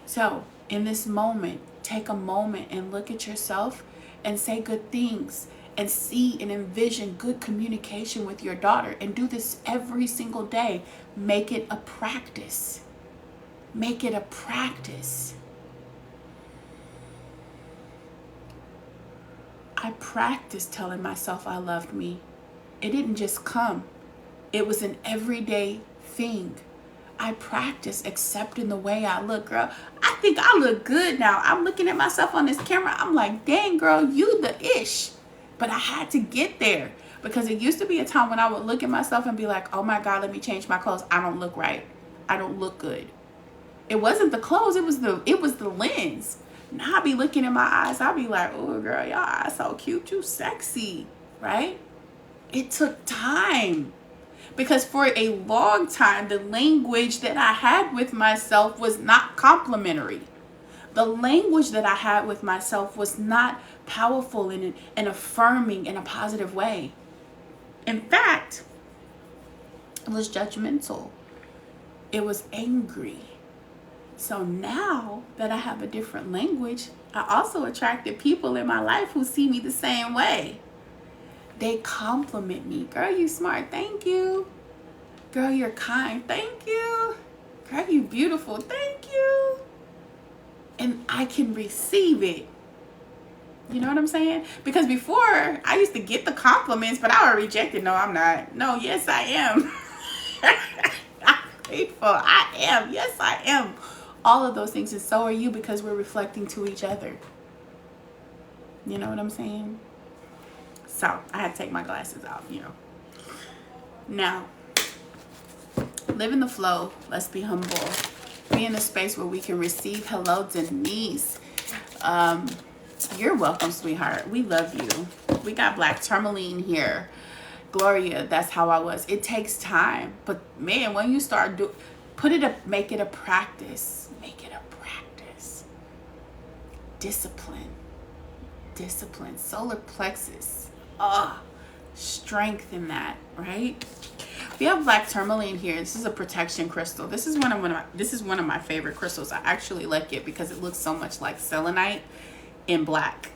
So in this moment, take a moment and look at yourself and say good things and see and envision good communication with your daughter, and do this every single day. Make it a practice. Make it a practice. I practiced telling myself I loved me. It didn't just come. It was an everyday thing. I practiced accepting the way I look, girl. I think I look good now. I'm looking at myself on this camera. I'm like, dang, girl, you the ish. But I had to get there, because it used to be a time when I would look at myself and be like, oh my God, let me change my clothes. I don't look right. I don't look good. It wasn't the clothes. It was the lens. Now I be looking in my eyes. I'll be like, oh, girl, your eyes so cute. You sexy, right? It took time. Because for a long time, the language that I had with myself was not complimentary. The language that I had with myself was not powerful and affirming in a positive way. In fact, it was judgmental. It was angry. So now that I have a different language, I also attracted people in my life who see me the same way. They compliment me. Girl, you smart. Thank you. Girl, you're kind. Thank you. Girl, you beautiful. Thank you. And I can receive it. You know what I'm saying? Because before, I used to get the compliments, but I would reject it. No, I'm not. No, yes, I am. I'm grateful. I am. Yes, I am. All of those things, and so are you, because we're reflecting to each other. You know what I'm saying? So I had to take my glasses off, Now, live in the flow. Let's be humble. Be in a space where we can receive. Hello, Denise. You're welcome, sweetheart. We love you. We got Black Tourmaline here. Gloria, that's how I was. It takes time. But man, when you start make it a practice. Make it a practice. Discipline. Solar plexus. Strength in that, right? We have black tourmaline here. This is a protection crystal. This is one of my favorite crystals. I actually like it because it looks so much like selenite in black.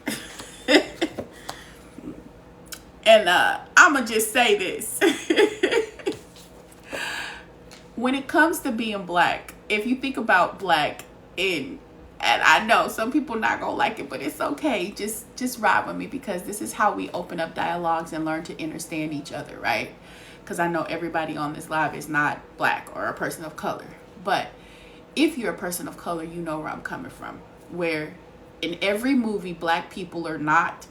And I'ma just say this. When it comes to being black, if you think about black and I know some people not gonna like it, but it's okay. Just ride with me, because this is how we open up dialogues and learn to understand each other, right? Because I know everybody on this live is not black or a person of color. But if you're a person of color, you know where I'm coming from. Where in every movie, black people are not,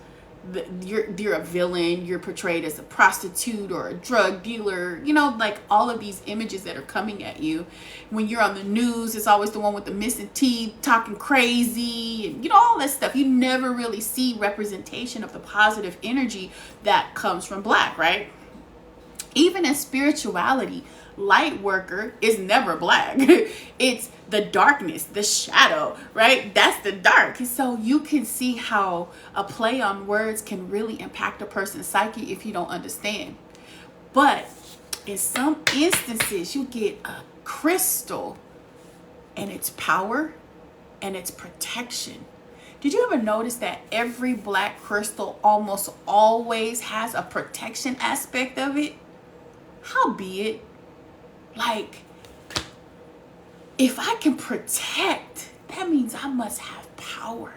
you're a villain, you're portrayed as a prostitute or a drug dealer, you know, like all of these images that are coming at you. When you're on the news, it's always the one with the missing teeth talking crazy and, you know, all that stuff. You never really see representation of the positive energy that comes from black, right? Even in spirituality, light worker is never black. It's the darkness, the shadow, right? That's the dark. So you can see how a play on words can really impact a person's psyche if you don't understand. But in some instances, you get a crystal and its power and its protection. Did you ever notice that every black crystal almost always has a protection aspect of it? Howbeit, like, if I can protect, that means I must have power.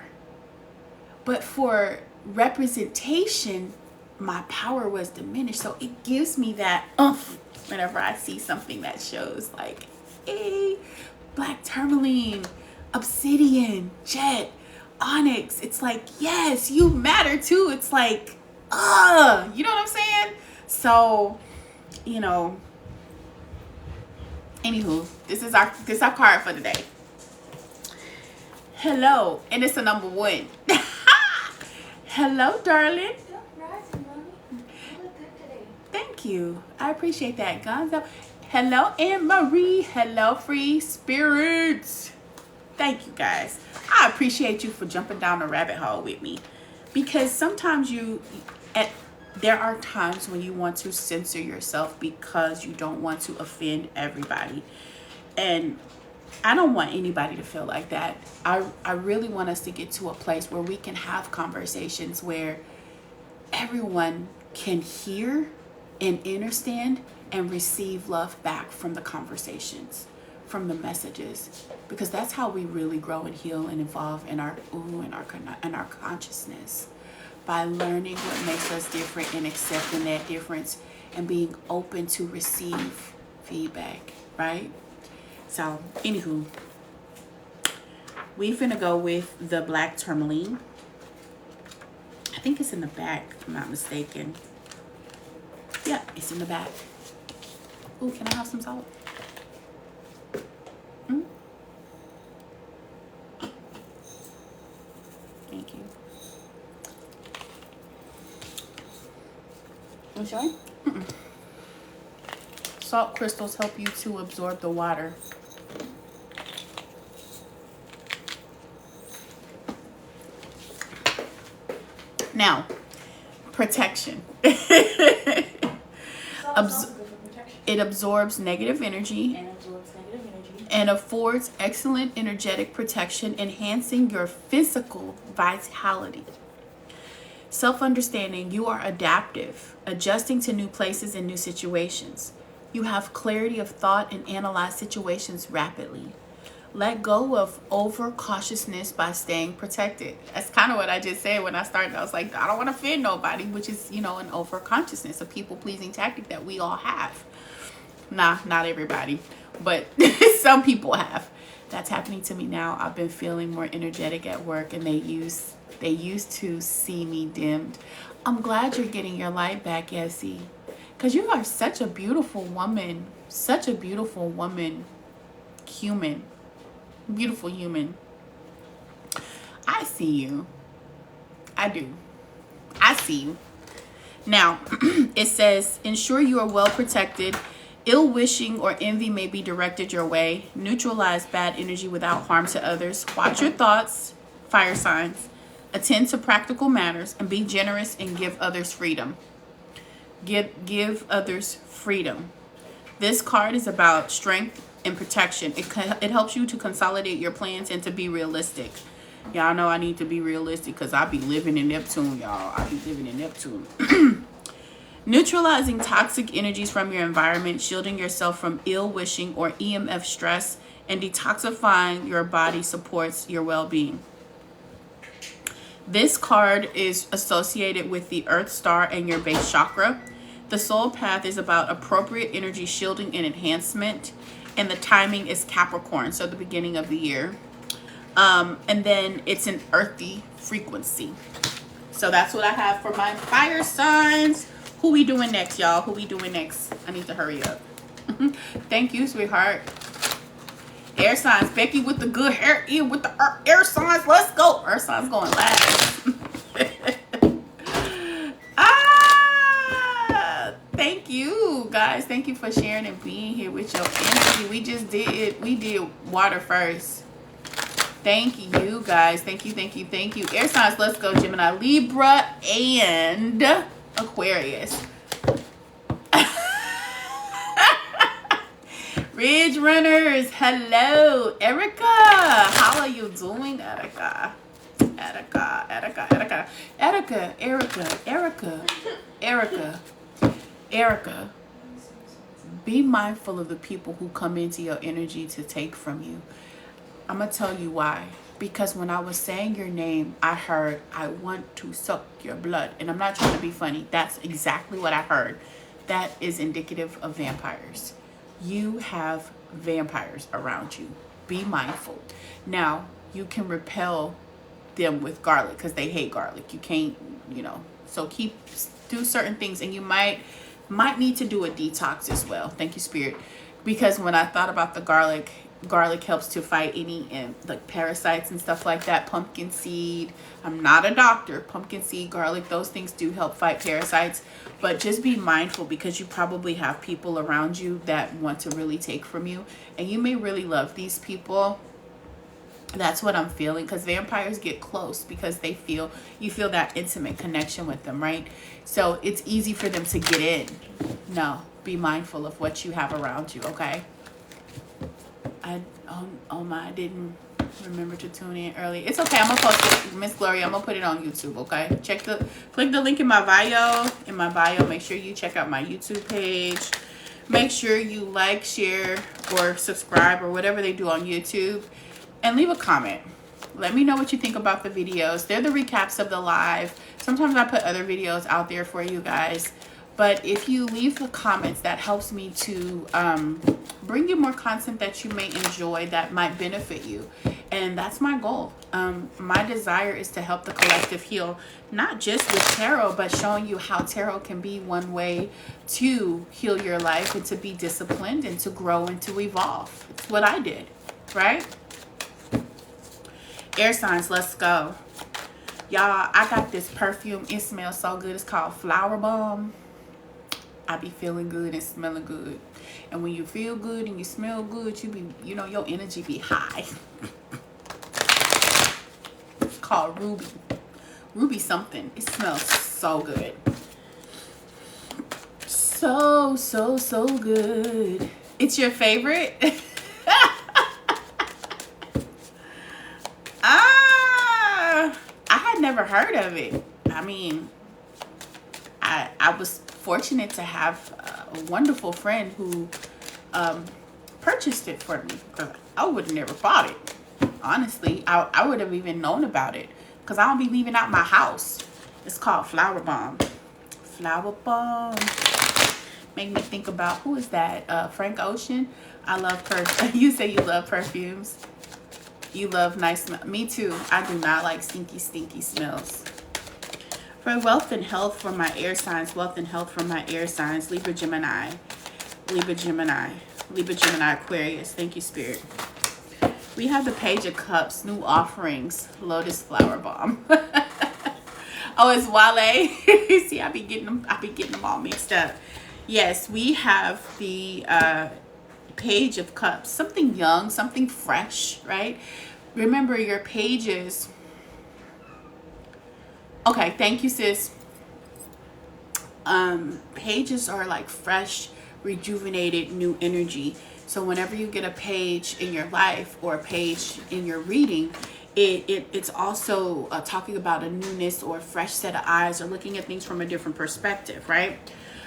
But for representation, my power was diminished. So it gives me that oomph whenever I see something that shows like, hey, black tourmaline, obsidian, jet, onyx. It's like, yes, you matter too. It's like, you know what I'm saying? So, you know, anywho, this is our card for today. Hello, and it's a number 1. Hello, darling. Thank you. I appreciate that, Gonzo. Hello, Anne Marie. Hello, free spirits. Thank you, guys. I appreciate you for jumping down the rabbit hole with me, because sometimes there are times when you want to censor yourself because you don't want to offend everybody. And I don't want anybody to feel like that. I really want us to get to a place where we can have conversations where everyone can hear and understand and receive love back from the conversations, from the messages, because that's how we really grow and heal and evolve in our consciousness. By learning what makes us different and accepting that difference and being open to receive feedback, right? So, anywho, we finna go with the black tourmaline. I think it's in the back, if I'm not mistaken. Yeah, it's in the back. Ooh, can I have some salt? Thank you. You sure? Salt crystals help you to absorb the water. Now, protection. It absorbs negative energy and affords excellent energetic protection, enhancing your physical vitality. Self-understanding, you are adaptive, adjusting to new places and new situations. You have clarity of thought and analyze situations rapidly. Let go of over-cautiousness by staying protected. That's kind of what I just said when I started. I was like, I don't want to offend nobody, which is, you know, an over-consciousness, a people-pleasing tactic that we all have. Nah, not everybody, but some people have. That's happening to me now. I've been feeling more energetic at work, and they used to see me dimmed. I'm glad you're getting your light back, Essie, because you are such a beautiful woman, human, beautiful human. I see you. I do. I see you. Now, it says, ensure you are well protected. Ill wishing or envy may be directed your way. Neutralize bad energy without harm to others. Watch your thoughts, fire signs. Attend to practical matters and be generous and give others freedom. Give others freedom. This card is about strength and protection. It helps you to consolidate your plans and to be realistic. Y'all know I need to be realistic because I be living in Neptune, y'all. I be living in Neptune. Neutralizing toxic energies from your environment, shielding yourself from ill-wishing or EMF stress, and detoxifying your body supports your well-being. This card is associated with the Earth Star and your base chakra. The soul path is about appropriate energy shielding and enhancement, and the timing is Capricorn, so the beginning of the year. And then it's an earthy frequency. So that's what I have for my fire signs. Who we doing next, y'all? Who we doing next? I need to hurry up. Thank you, sweetheart. Air signs. Becky with the good hair in with the air signs. Let's go. Earth signs going last. Thank you, guys. Thank you for sharing and being here with your energy. We did water first. Thank you, guys. Thank you, thank you, thank you. Air signs, let's go. Gemini, Libra, and Aquarius. Ridge runners, hello. Erica, how are you doing, Erica? Erica, be mindful of the people who come into your energy to take from you. I'm going to tell you why. Because when I was saying your name, I heard, I want to suck your blood. And I'm not trying to be funny. That's exactly what I heard. That is indicative of vampires. You have vampires around you. Be mindful. Now, you can repel them with garlic because they hate garlic. You can't, so do certain things, and you might need to do a detox as well. Thank you, Spirit. Because when I thought about the garlic helps to fight any like parasites and stuff like that. Pumpkin seed, I'm not a doctor. Pumpkin seed, garlic, those things do help fight parasites. But just be mindful because you probably have people around you that want to really take from you. And you may really love these people. That's what I'm feeling, because vampires get close because you feel that intimate connection with them, right? So it's easy for them to get in. No, be mindful of what you have around you, okay? I didn't remember to tune in early. It's okay. I'm gonna post it, Miss Gloria. I'm gonna put it on YouTube. Okay. Click the link in my bio. Make sure you check out my YouTube page. Make sure you like, share, or subscribe, or whatever they do on YouTube, and leave a comment. Let me know what you think about the videos. They're the recaps of the live. Sometimes I put other videos out there for you guys. But if you leave the comments, that helps me to bring you more content that you may enjoy that might benefit you. And that's my goal. My desire is to help the collective heal, not just with tarot, but showing you how tarot can be one way to heal your life and to be disciplined and to grow and to evolve. It's what I did, right? Air signs, let's go. Y'all, I got this perfume. It smells so good. It's called Flower Bomb. I be feeling good and smelling good. And when you feel good and you smell good, your energy be high. It's called Ruby. Ruby something. It smells so good. So good. It's your favorite? I had never heard of it. I mean, I was fortunate to have a wonderful friend who purchased it for me. I would have never bought it. Honestly, I would have even known about it because I don't be leaving out my house. It's called Flower Bomb. Flower Bomb. Make me think about, who is that? Frank Ocean. I love perfume. You say you love perfumes. You love nice smell. Me too. I do not like stinky smells. For wealth and health for my air signs, Libra, Gemini, Aquarius. Thank you, Spirit. We have the Page of Cups, new offerings, Lotus Flower Bomb. Oh, it's Wale. See, I be getting them all mixed up. Yes, we have the Page of Cups, something young, something fresh, right? Remember your pages. Okay, thank you, sis. Pages are like fresh, rejuvenated new energy. So whenever you get a page in your life or a page in your reading, it's also talking about a newness or a fresh set of eyes, or looking at things from a different perspective, right?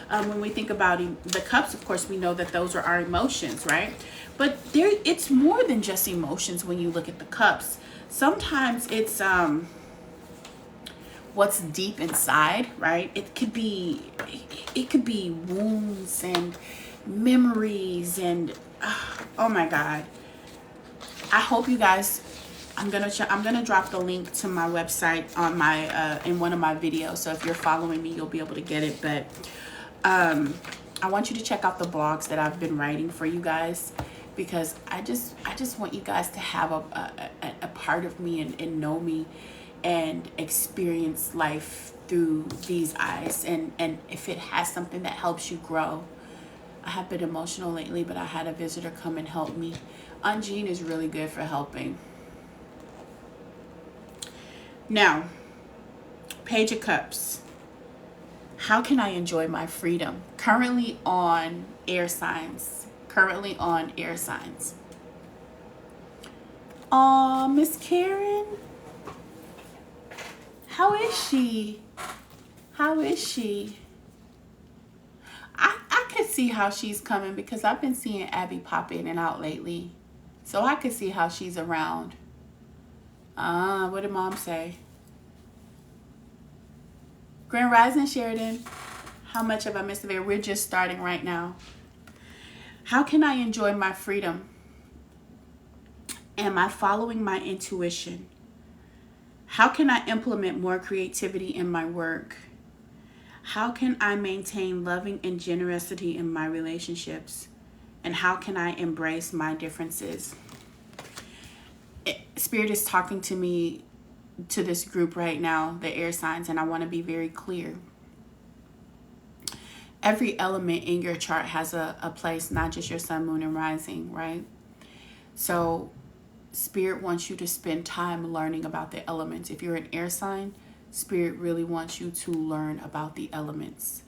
When we think about the cups, of course, we know that those are our emotions, right? But it's more than just emotions when you look at the cups. Sometimes it's what's deep inside, right? It could be wounds and memories and oh my God. I hope you guys, I'm gonna drop the link to my website on my in one of my videos. So if you're following me, you'll be able to get it. But I want you to check out the blogs that I've been writing for you guys, because I just want you guys to have a part of me and know me and experience life through these eyes. And if it has something that helps you grow. I have been emotional lately, but I had a visitor come and help me. Aunt Jean is really good for helping. Now, Page of Cups. How can I enjoy my freedom? Currently on air signs. Aw, Miss Karen. How is she? I could see how she's coming, because I've been seeing Abby pop in and out lately. So I could see how she's around. What did Mom say? Grand Rising, Sheridan. How much have I missed of it? We're just starting right now. How can I enjoy my freedom? Am I following my intuition? How can I implement more creativity in my work? How can I maintain loving and generosity in my relationships? And how can I embrace my differences? Spirit is talking to me, to this group right now, the air signs, and I want to be very clear. Every element in your chart has a place, not just your sun, moon, and rising, right? So Spirit wants you to spend time learning about the elements. If you're an air sign, Spirit really wants you to learn about the elements.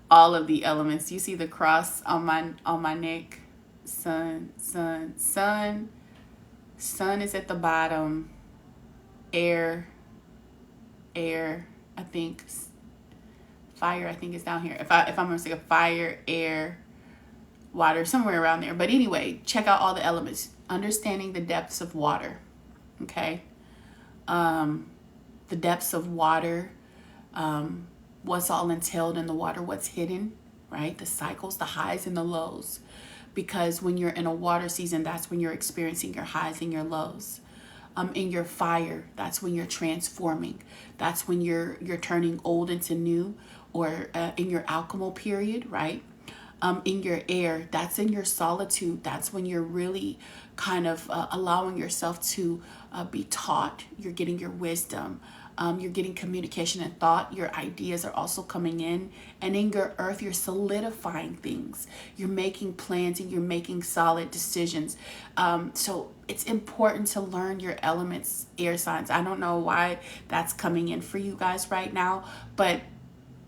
All of the elements. You see the cross on my neck. Sun is at the bottom. Air, I think. Fire, I think, is down here. If I'm mistaken, fire, air, water, somewhere around there. But anyway, check out all the elements. Understanding the depths of water. Okay. The depths of water, what's all entailed in the water, what's hidden, right? The cycles, the highs and the lows. Because when you're in a water season, that's when you're experiencing your highs and your lows. In your fire, that's when you're transforming. That's when you're turning old into new, or in your alchemical period, right? In your air, that's in your solitude. That's when you're really kind of allowing yourself to be taught. You're getting your wisdom. You're getting communication and thought. Your ideas are also coming in. And in your earth, you're solidifying things. You're making plans and you're making solid decisions. So it's important to learn your elements, air signs. I don't know why that's coming in for you guys right now, but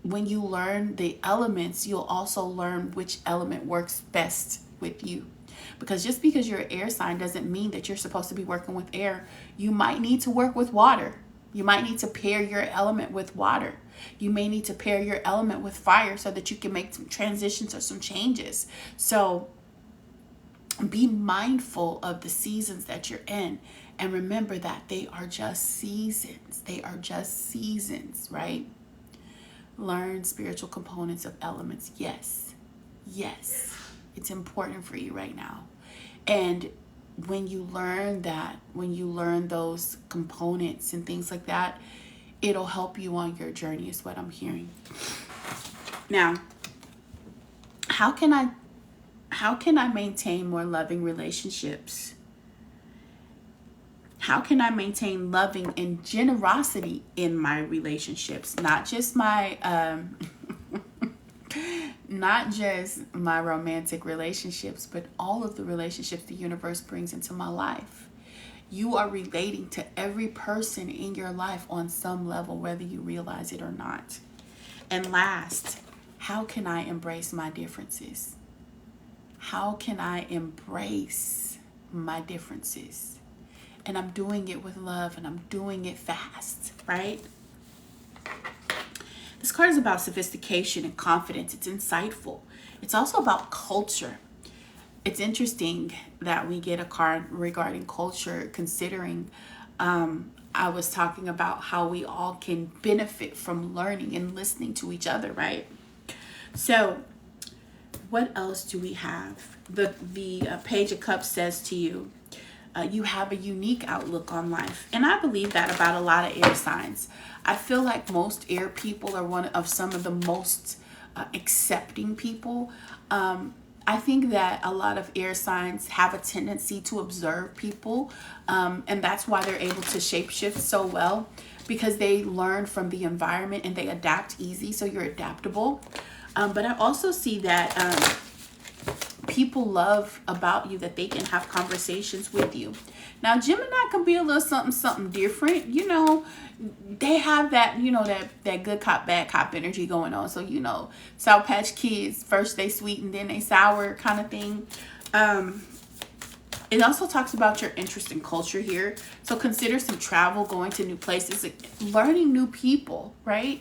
when you learn the elements, you'll also learn which element works best with you. Because just because you're an air sign doesn't mean that you're supposed to be working with air. You might need to work with water. You might need to pair your element with water. You may need to pair your element with fire so that you can make some transitions or some changes. So be mindful of the seasons that you're in. And remember that they are just seasons. They are just seasons, right? Learn spiritual components of elements. Yes. It's important for you right now. And when you learn that, when you learn those components and things like that, it'll help you on your journey, is what I'm hearing. Now, how can I maintain more loving relationships? How can I maintain loving and generosity in my relationships? Not just my romantic relationships, but all of the relationships the universe brings into my life. You are relating to every person in your life on some level, whether you realize it or not. And last, how can I embrace my differences? How can I embrace my differences? And I'm doing it with love, and I'm doing it fast, right? This card is about sophistication and confidence. It's insightful. It's also about culture. It's interesting that we get a card regarding culture, considering I was talking about how we all can benefit from learning and listening to each other, right? So what else do we have? The Page of Cups says to you, you have a unique outlook on life. And I believe that about a lot of air signs. I feel like most air people are one of some of the most accepting people. I think that a lot of air signs have a tendency to observe people, and that's why they're able to shapeshift so well, because they learn from the environment and they adapt easy, so you're adaptable. But I also see that people love about you that they can have conversations with you. Now, Gemini can be a little something different. You know, they have that, you know, that good cop, bad cop energy going on. So, you know, Sour Patch Kids, first they sweet and then they sour kind of thing. It also talks about your interest in culture here. So consider some travel, going to new places, learning new people, right?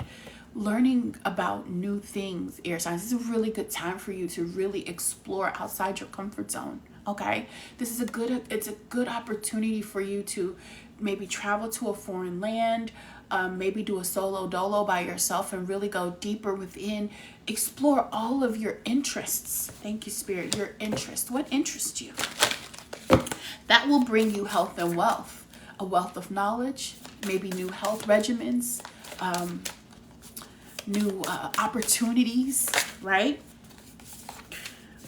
Learning about new things, air signs. This is a really good time for you to really explore outside your comfort zone. Okay, this is it's a good opportunity for you to maybe travel to a foreign land, maybe do a solo dolo by yourself and really go deeper within, explore all of your interests. Thank you, Spirit. Your interest. What interests you? That will bring you health and wealth, a wealth of knowledge, maybe new health regimens, new opportunities, right?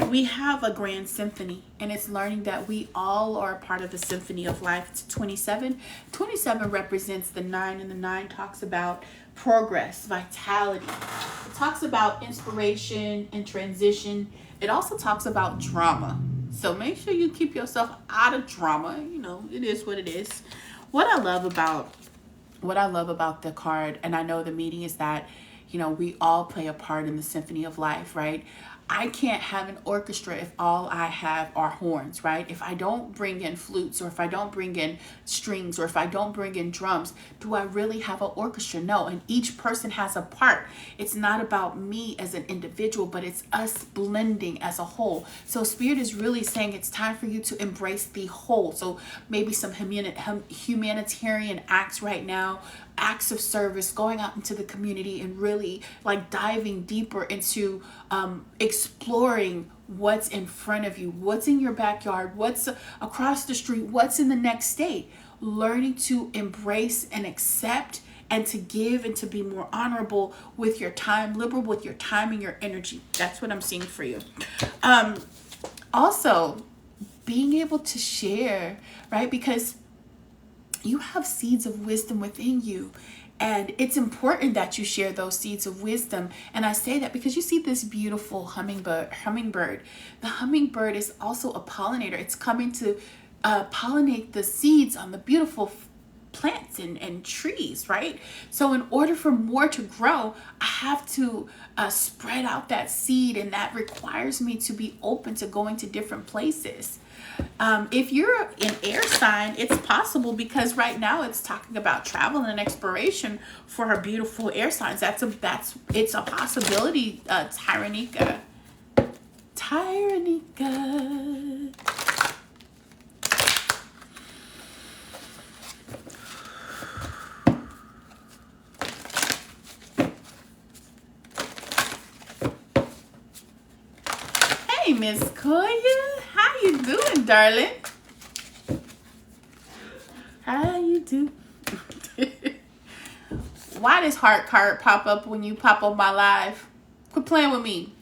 We have a grand symphony, and it's learning that we all are a part of the symphony of life. It's 27. 27 represents the 9, and the 9 talks about progress, vitality. It talks about inspiration and transition. It also talks about drama. So make sure you keep yourself out of drama. You know, it is what it is. What I love about the card, and I know the meaning, is that, you know, we all play a part in the symphony of life, right? I can't have an orchestra if all I have are horns, right? If I don't bring in flutes, or if I don't bring in strings, or if I don't bring in drums, do I really have an orchestra? No, and each person has a part. It's not about me as an individual, but it's us blending as a whole. So Spirit is really saying it's time for you to embrace the whole. So maybe some humanitarian acts right now, acts of service, going out into the community and really like diving deeper into exploring what's in front of you, what's in your backyard, what's across the street, what's in the next state. Learning to embrace and accept and to give and to be more honorable with your time, liberal with your time and your energy. That's what I'm seeing for you. Also, being able to share, right? Because you have seeds of wisdom within you, and it's important that you share those seeds of wisdom. And I say that because you see this beautiful hummingbird. The hummingbird is also a pollinator. It's coming to pollinate the seeds on the beautiful plants and trees, right? So in order for more to grow, I have to spread out that seed, and that requires me to be open to going to different places. If you're an air sign, it's possible, because right now it's talking about travel and exploration for our beautiful air signs. It's a possibility, Tyranika. Hey, Miss Koya, how you doing, darling? How you do? Why does heart card pop up when you pop on my live? Quit playing with me.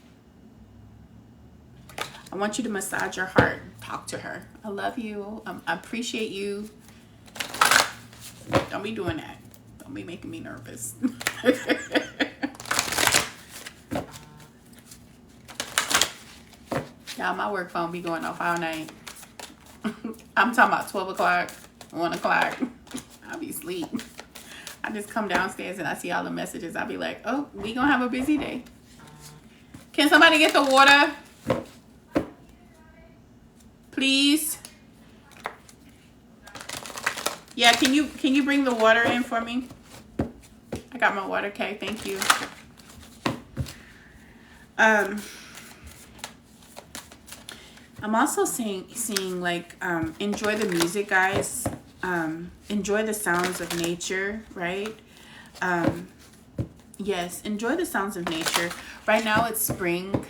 I want you to massage your heart. Talk to her. I love you. I appreciate you. Don't be doing that. Don't be making me nervous. Y'all, my work phone be going off all night. I'm talking about 12 o'clock, 1 o'clock. I'll be asleep. I just come downstairs and I see all the messages. I'll be like, oh, we gonna have a busy day. Can somebody get the water? Please. Yeah, can you bring the water in for me? I got my water, okay, thank you. I'm also seeing like enjoy the music, guys. Enjoy the sounds of nature, right? Yes, enjoy the sounds of nature. Right now it's spring.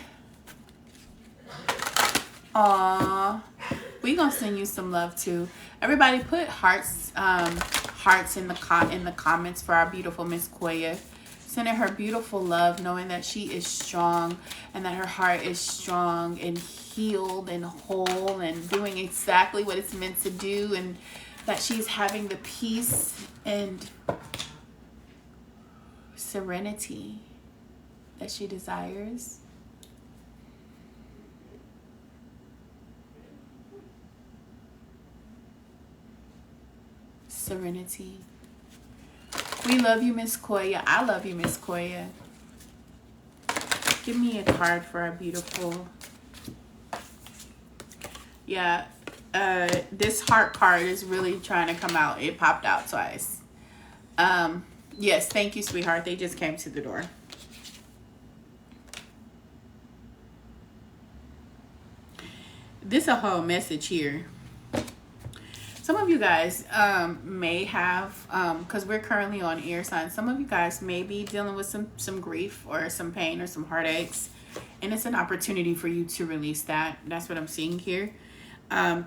Aww. We gonna send you some love too. Everybody put hearts in the comments for our beautiful Miss Koya. Sending her beautiful love, knowing that she is strong and that her heart is strong and healed and whole and doing exactly what it's meant to do, and that she's having the peace and serenity that she desires. Serenity. We love you, Miss Koya. I love you, Miss Koya. Give me a card for our beautiful. Yeah, this heart card is really trying to come out. It popped out twice. Yes, thank you, sweetheart. They just came to the door. This is a whole message here. Some of you guys may have, because we're currently on air signs, some of you guys may be dealing with some grief or some pain or some heartaches. And it's an opportunity for you to release that. That's what I'm seeing here.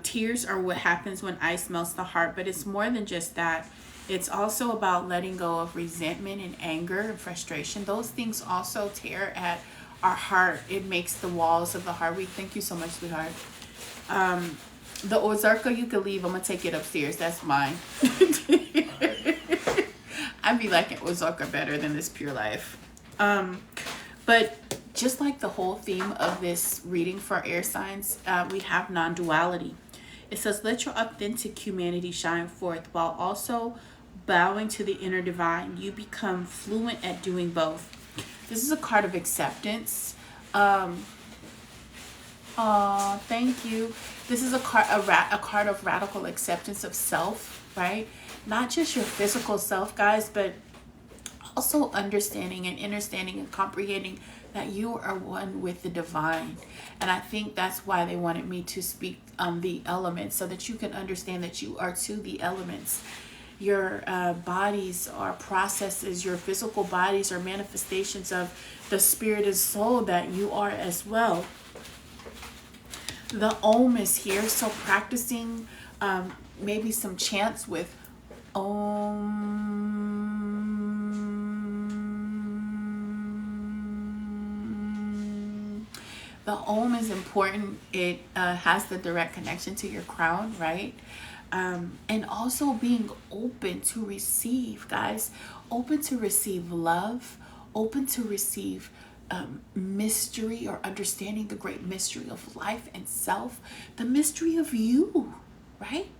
Tears are what happens when ice melts the heart. But it's more than just that. It's also about letting go of resentment and anger and frustration. Those things also tear at our heart. It makes the walls of the heart weak. Thank you so much, sweetheart. The Ozarka you can leave. I'm going to take it upstairs. That's mine. I'd be liking Ozarka better than this Pure Life. But just like the whole theme of this reading for air signs, we have non-duality. It says, let your authentic humanity shine forth while also bowing to the inner divine. You become fluent at doing both. This is a card of acceptance. Thank you. This is a card of radical acceptance of self, right? Not just your physical self, guys, but also understanding and comprehending that you are one with the divine. And I think that's why they wanted me to speak the elements, so that you can understand that you are to the elements. Your bodies are processes. Your physical bodies are manifestations of the spirit and soul that you are as well. The Om is here, so practicing maybe some chants with Om. The Om is important. It has the direct connection to your crown, right? And also being open to receive, guys. Open to receive love. Open to receive mystery, or understanding the great mystery of life and self. The mystery of you, right?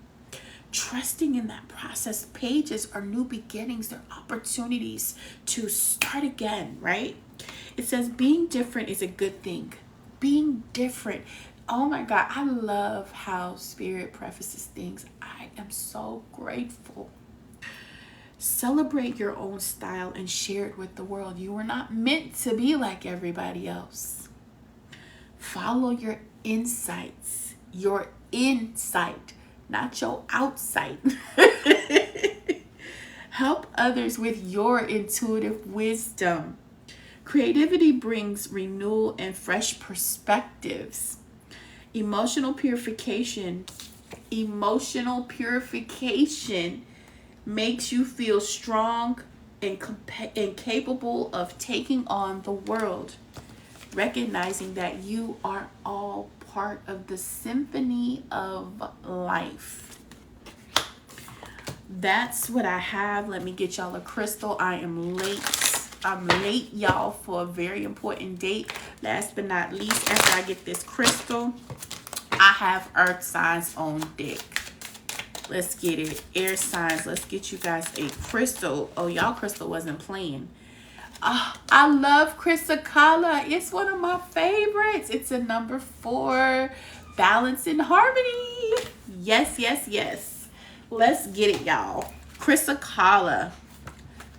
Trusting in that process. Pages are new beginnings. They're opportunities to start again, right? It says being different is a good thing. Being different. Oh my God, I love how Spirit prefaces things. I am so grateful. Celebrate your own style and share it with the world. You were not meant to be like everybody else. Follow your insights. Your insight, not your outside. Help others with your intuitive wisdom. Creativity brings renewal and fresh perspectives. Emotional purification makes you feel strong and capable of taking on the world, recognizing that you are all part of the symphony of life. That's what I have. Let me get y'all a crystal. I am late. I'm late, y'all, for a very important date. Last but not least, after I get this crystal, I have earth signs on deck. Let's get it. Air signs. Let's get you guys a crystal. Oh, y'all crystal wasn't playing. I love Chrysocolla. It's one of my favorites. It's a number 4. Balance and harmony. Yes, yes, yes. Let's get it, y'all. Chrysocolla.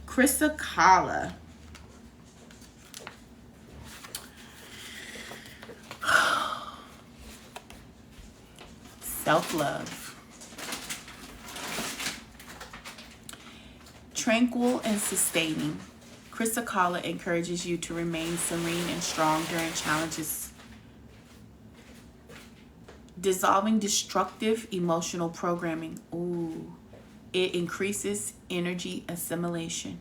Chrysocolla. Self-love. Tranquil and sustaining. Chrysocolla encourages you to remain serene and strong during challenges. Dissolving destructive emotional programming. Ooh. It increases energy assimilation.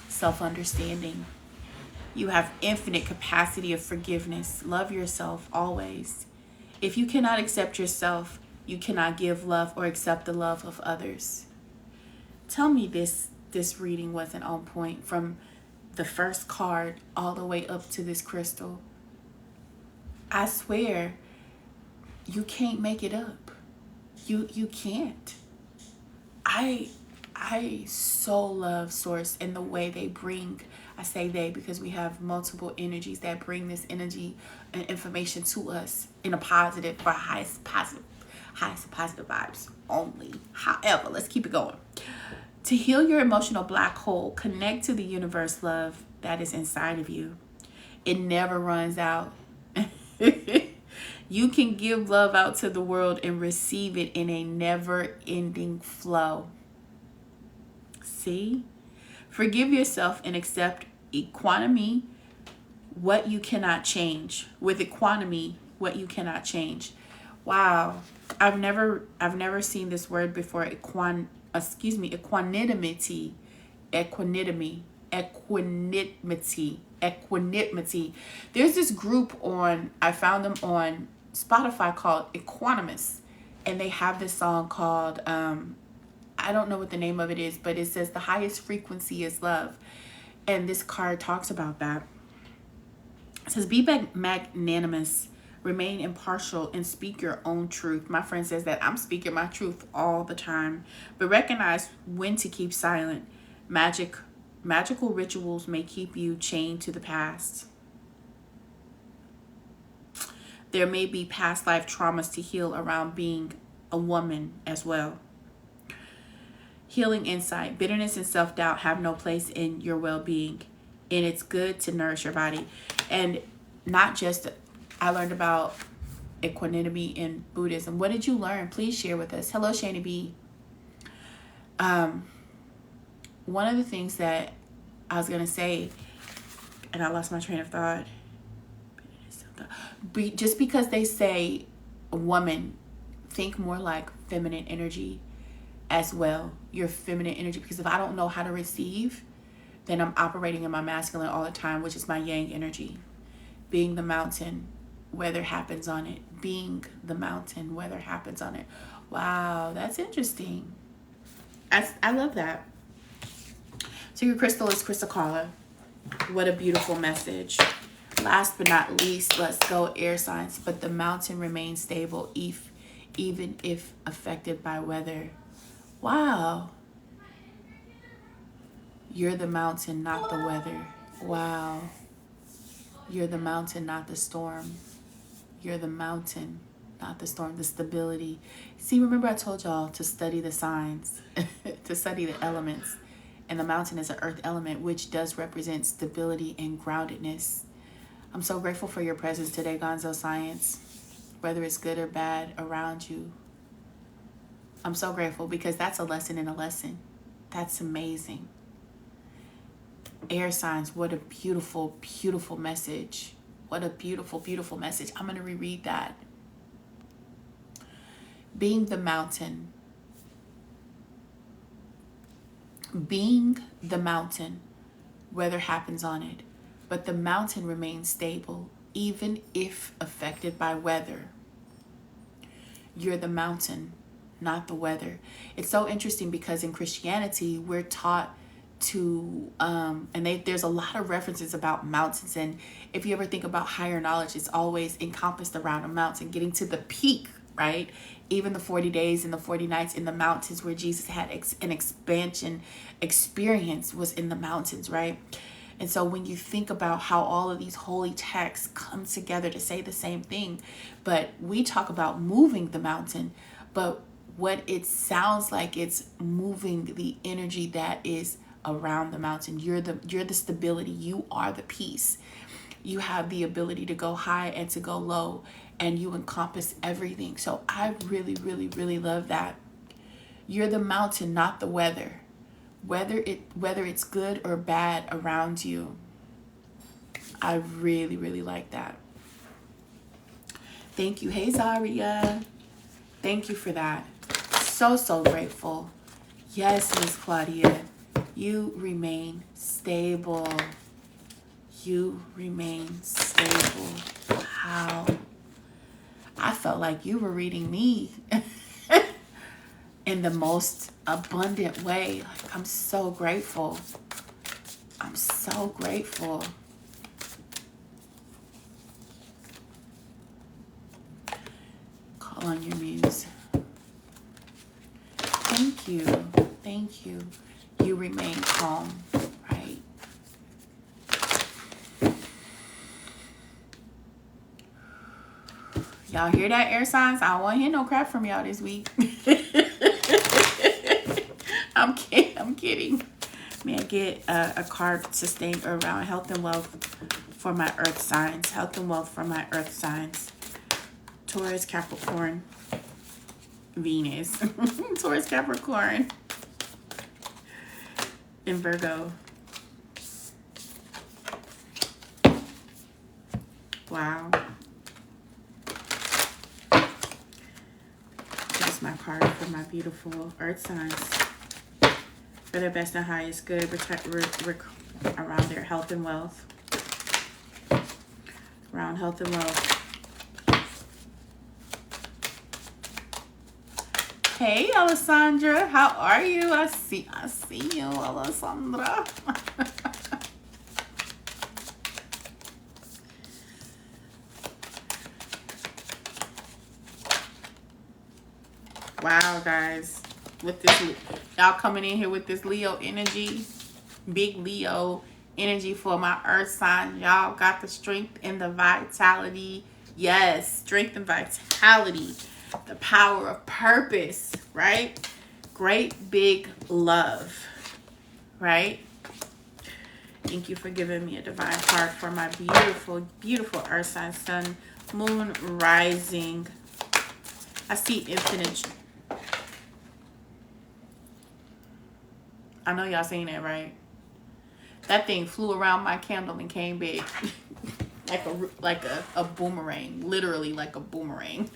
Self-understanding. You have infinite capacity of forgiveness. Love yourself always. If you cannot accept yourself, you cannot give love or accept the love of others. Tell me this reading wasn't on point from the first card all the way up to this crystal. I swear, you can't make it up. You can't. I so love Source and the way they bring, I say they because we have multiple energies that bring this energy and information to us in a positive, for highest positive vibes only. However, let's keep it going. To heal your emotional black hole, connect to the universe love that is inside of you. It never runs out. You can give love out to the world and receive it in a never-ending flow. See? Forgive yourself and accept equanimity, what you cannot change. With equanimity, what you cannot change. Wow. I've never seen this word before. Equanimity. There's this group I found them on Spotify called Equanimous, and they have this song called I don't know what the name of it is, but it says the highest frequency is love, and this card talks about that. It says be magnanimous, remain impartial, and speak your own truth. My friend says that I'm speaking my truth all the time, but recognize when to keep silent. Magical rituals may keep you chained to the past. There may be past life traumas to heal around being a woman as well. Healing insight. Bitterness and self-doubt have no place in your well-being, and it's good to nourish your body. And not just, I learned about equanimity in Buddhism. What did you learn? Please share with us. Hello, Shani B. One of the things that I was going to say, and I lost my train of thought. Just because they say a woman, think more like feminine energy as well. Your feminine energy. Because if I don't know how to receive, then I'm operating in my masculine all the time, which is my yang energy. Being the mountain, weather happens on it. Being the mountain, weather happens on it. Wow, that's interesting. I love that. So your crystal is Chrysocolla. What a beautiful message. Last but not least, let's go air signs. But the mountain remains stable even if affected by weather. Wow. You're the mountain, not the weather. Wow. You're the mountain, not the storm. You're the mountain, not the storm. The stability. See, remember I told y'all to study the signs, to study the elements. And the mountain is an earth element, which does represent stability and groundedness. I'm so grateful for your presence today, Gonzo Science. Whether it's good or bad around you. I'm so grateful because that's a lesson in a lesson. That's amazing. Air signs, what a beautiful, beautiful message. What a beautiful, beautiful message. I'm going to reread that. Being the mountain. Being the mountain, weather happens on it, but the mountain remains stable, even if affected by weather. You're the mountain, not the weather. It's so interesting because in Christianity, we're taught to, there's a lot of references about mountains. And if you ever think about higher knowledge, it's always encompassed around a mountain, getting to the peak, right, even the 40 days and the 40 nights in the mountains where Jesus had an expansion experience was in the mountains, right? And so when you think about how all of these holy texts come together to say the same thing, but we talk about moving the mountain, but what it sounds like, it's moving the energy that is around the mountain. You're the stability. You are the peace. You have the ability to go high and to go low, and you encompass everything. So I really, really, really love that. You're the mountain, not the weather. Whether it's good or bad around you. I really, really like that. Thank you. Hey, Zaria. Thank you for that. So grateful. Yes, Miss Claudia. You remain stable. You remain stable. Wow. I felt like you were reading me in the most abundant way. Like, I'm so grateful. I'm so grateful. Call on your muse. Thank you. Thank you. You remain calm, right? Y'all hear that, air signs? I don't want to hear no crap from y'all this week. I'm kidding. May I get a card sustained around health and wealth for my earth signs? Health and wealth for my earth signs. Taurus, Capricorn, Venus. Taurus, Capricorn, and Virgo. Wow. That's my card for my beautiful earth signs. For their best and highest good, around their health and wealth. Around health and wealth. Hey, Alessandra, how are you? I see you, Alessandra. Wow, guys, with this, y'all coming in here with this Leo energy, big Leo energy for my earth sign. Y'all got the strength and the vitality. Yes, strength and vitality. The power of purpose, right? Great big love, right? Thank you for giving me a divine card for my beautiful, beautiful earth sign, sun, moon, rising. I see infinite. I know y'all seen that, right? That thing flew around my candle and came back like a boomerang, literally like a boomerang.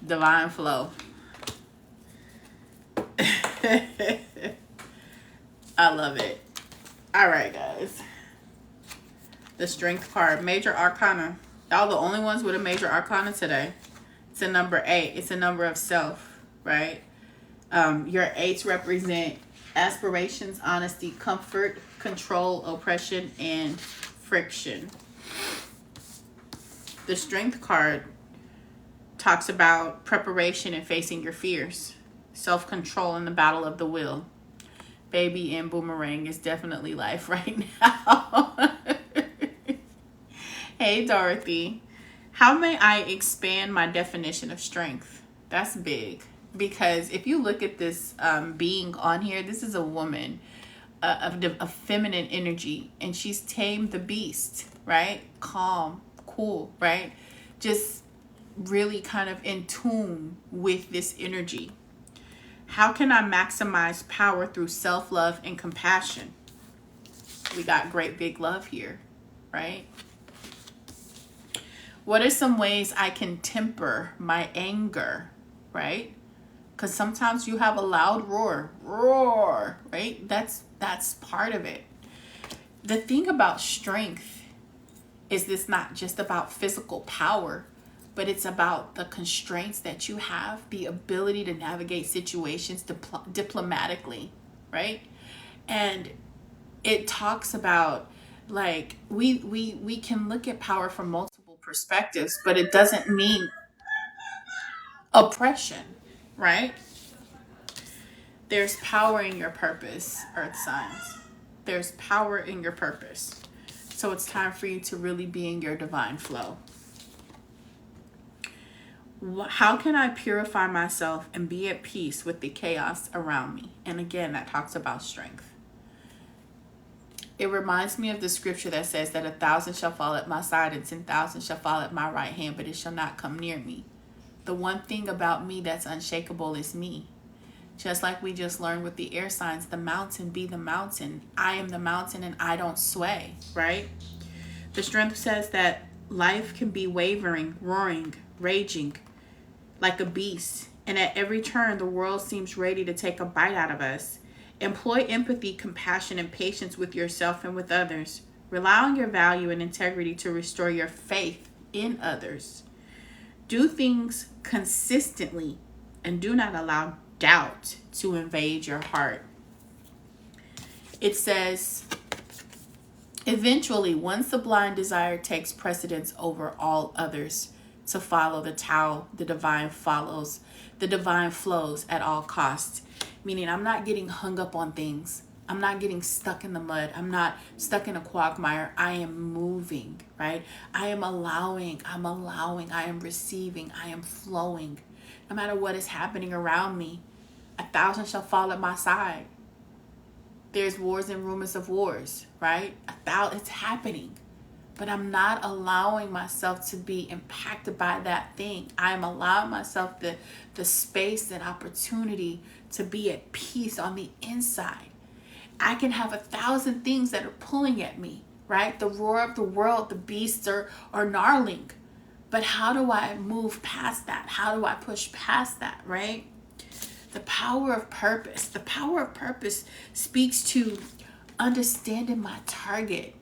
Divine flow. I love it. All right, guys. The strength card, major arcana. Y'all the only ones with a major arcana today. It's a number 8. It's a number of self, right? Your 8s represent aspirations, honesty, comfort, control, oppression, and friction. The strength card talks about preparation and facing your fears, self-control in the battle of the will. Baby and boomerang is definitely life right now. Hey, Dorothy. How may I expand my definition of strength? That's big. Because if you look at this being on here, this is a woman of feminine energy. And she's tamed the beast, right? Calm, cool, right? Just really kind of in tune with this energy. How can I maximize power through self-love and compassion? We got great big love here, right? What are some ways I can temper my anger, right? Because sometimes you have a loud roar, right? That's part of it. The thing about strength is this not just about physical power, but it's about the constraints that you have, the ability to navigate situations diplomatically, right? And it talks about Like we can look at power from multiple perspectives, but it doesn't mean oppression, right? There's power in your purpose, earth signs. There's power in your purpose. So it's time for you to really be in your divine flow. How can I purify myself and be at peace with the chaos around me? And again, that talks about strength. It reminds me of the scripture that says that 1,000 shall fall at my side and 10,000 shall fall at my right hand, but it shall not come near me. The one thing about me that's unshakable is me. Just like we just learned with the air signs, the mountain be the mountain. I am the mountain and I don't sway, right? The strength says that life can be wavering, roaring, raging like a beast. And at every turn, the world seems ready to take a bite out of us. Employ empathy, compassion, and patience with yourself and with others. Rely on your value and integrity to restore your faith in others. Do things consistently and do not allow doubt to invade your heart. It says, eventually, one sublime desire takes precedence over all others. To follow the Tao, the divine follows, the divine flows at all costs. Meaning I'm not getting hung up on things. I'm not getting stuck in the mud. I'm not stuck in a quagmire. I am moving, right? I am allowing, I am receiving, I am flowing. No matter what is happening around me, 1,000 shall fall at my side. There's wars and rumors of wars, right? It's happening. But I'm not allowing myself to be impacted by that thing. I am allowing myself the space and opportunity to be at peace on the inside. I can have 1,000 things that are pulling at me, right? The roar of the world, the beasts are gnarling. But how do I move past that? How do I push past that, right? The power of purpose. The power of purpose speaks to understanding my target.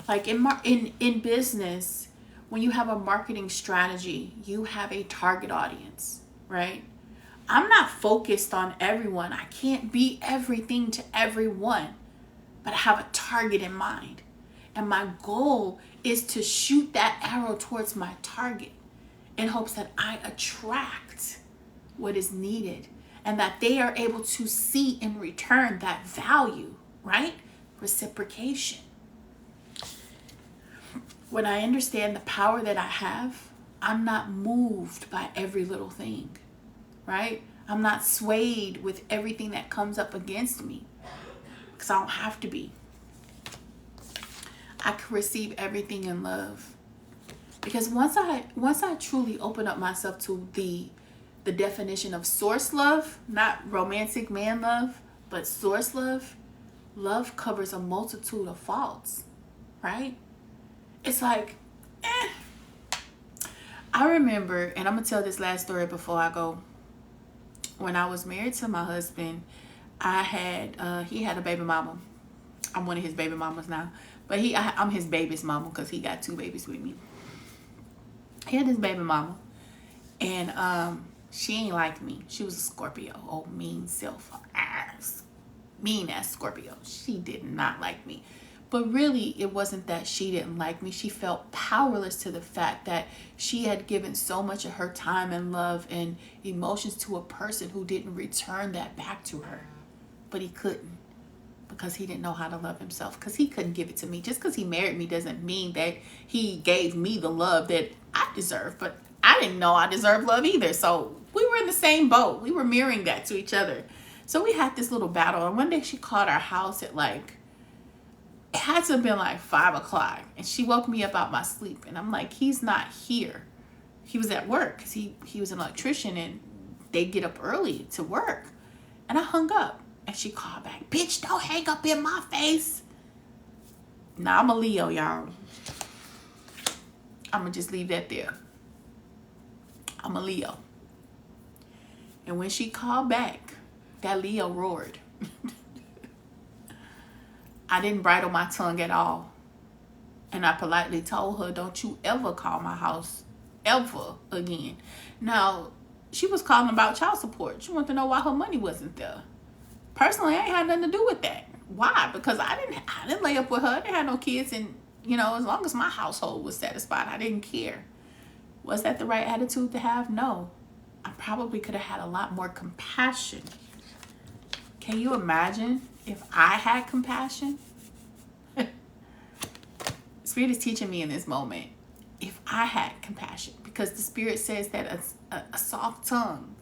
Like in business, when you have a marketing strategy, you have a target audience, right? I'm not focused on everyone. I can't be everything to everyone, but I have a target in mind. And my goal is to shoot that arrow towards my target in hopes that I attract what is needed and that they are able to see in return that value, right? Reciprocation. When I understand the power that I have, I'm not moved by every little thing, right? I'm not swayed with everything that comes up against me because I don't have to be. I can receive everything in love. Because once I truly open up myself to the definition of source love, not romantic man love, but source love, love covers a multitude of faults, right? It's like, I remember, and I'm going to tell this last story before I go. When I was married to my husband, he had a baby mama. I'm one of his baby mamas now. But I'm his baby's mama because he got 2 babies with me. He had his baby mama. And she ain't like me. She was a Scorpio. Oh, mean self-ass. Mean ass Scorpio. She did not like me. But really, it wasn't that she didn't like me. She felt powerless to the fact that she had given so much of her time and love and emotions to a person who didn't return that back to her. But he couldn't because he didn't know how to love himself because he couldn't give it to me. Just because he married me doesn't mean that he gave me the love that I deserve. But I didn't know I deserved love either. So we were in the same boat. We were mirroring that to each other. So we had this little battle. And one day she called our house at it had to have been 5 o'clock. And she woke me up out my sleep. And I'm like, he's not here. He was at work because he was an electrician and they get up early to work. And I hung up. And she called back, bitch, don't hang up in my face. Now, I'm a Leo, y'all. I'm going to just leave that there. I'm a Leo. And when she called back, that Leo roared. I didn't bridle my tongue at all. And I politely told her, don't you ever call my house ever again. Now, she was calling about child support. She wanted to know why her money wasn't there. Personally, I ain't had nothing to do with that. Why? Because I didn't lay up with her. I didn't have no kids, and as long as my household was satisfied, I didn't care. Was that the right attitude to have? No. I probably could have had a lot more compassion. Can you imagine if I had compassion? Spirit is teaching me in this moment. If I had compassion, because the Spirit says that a soft tongue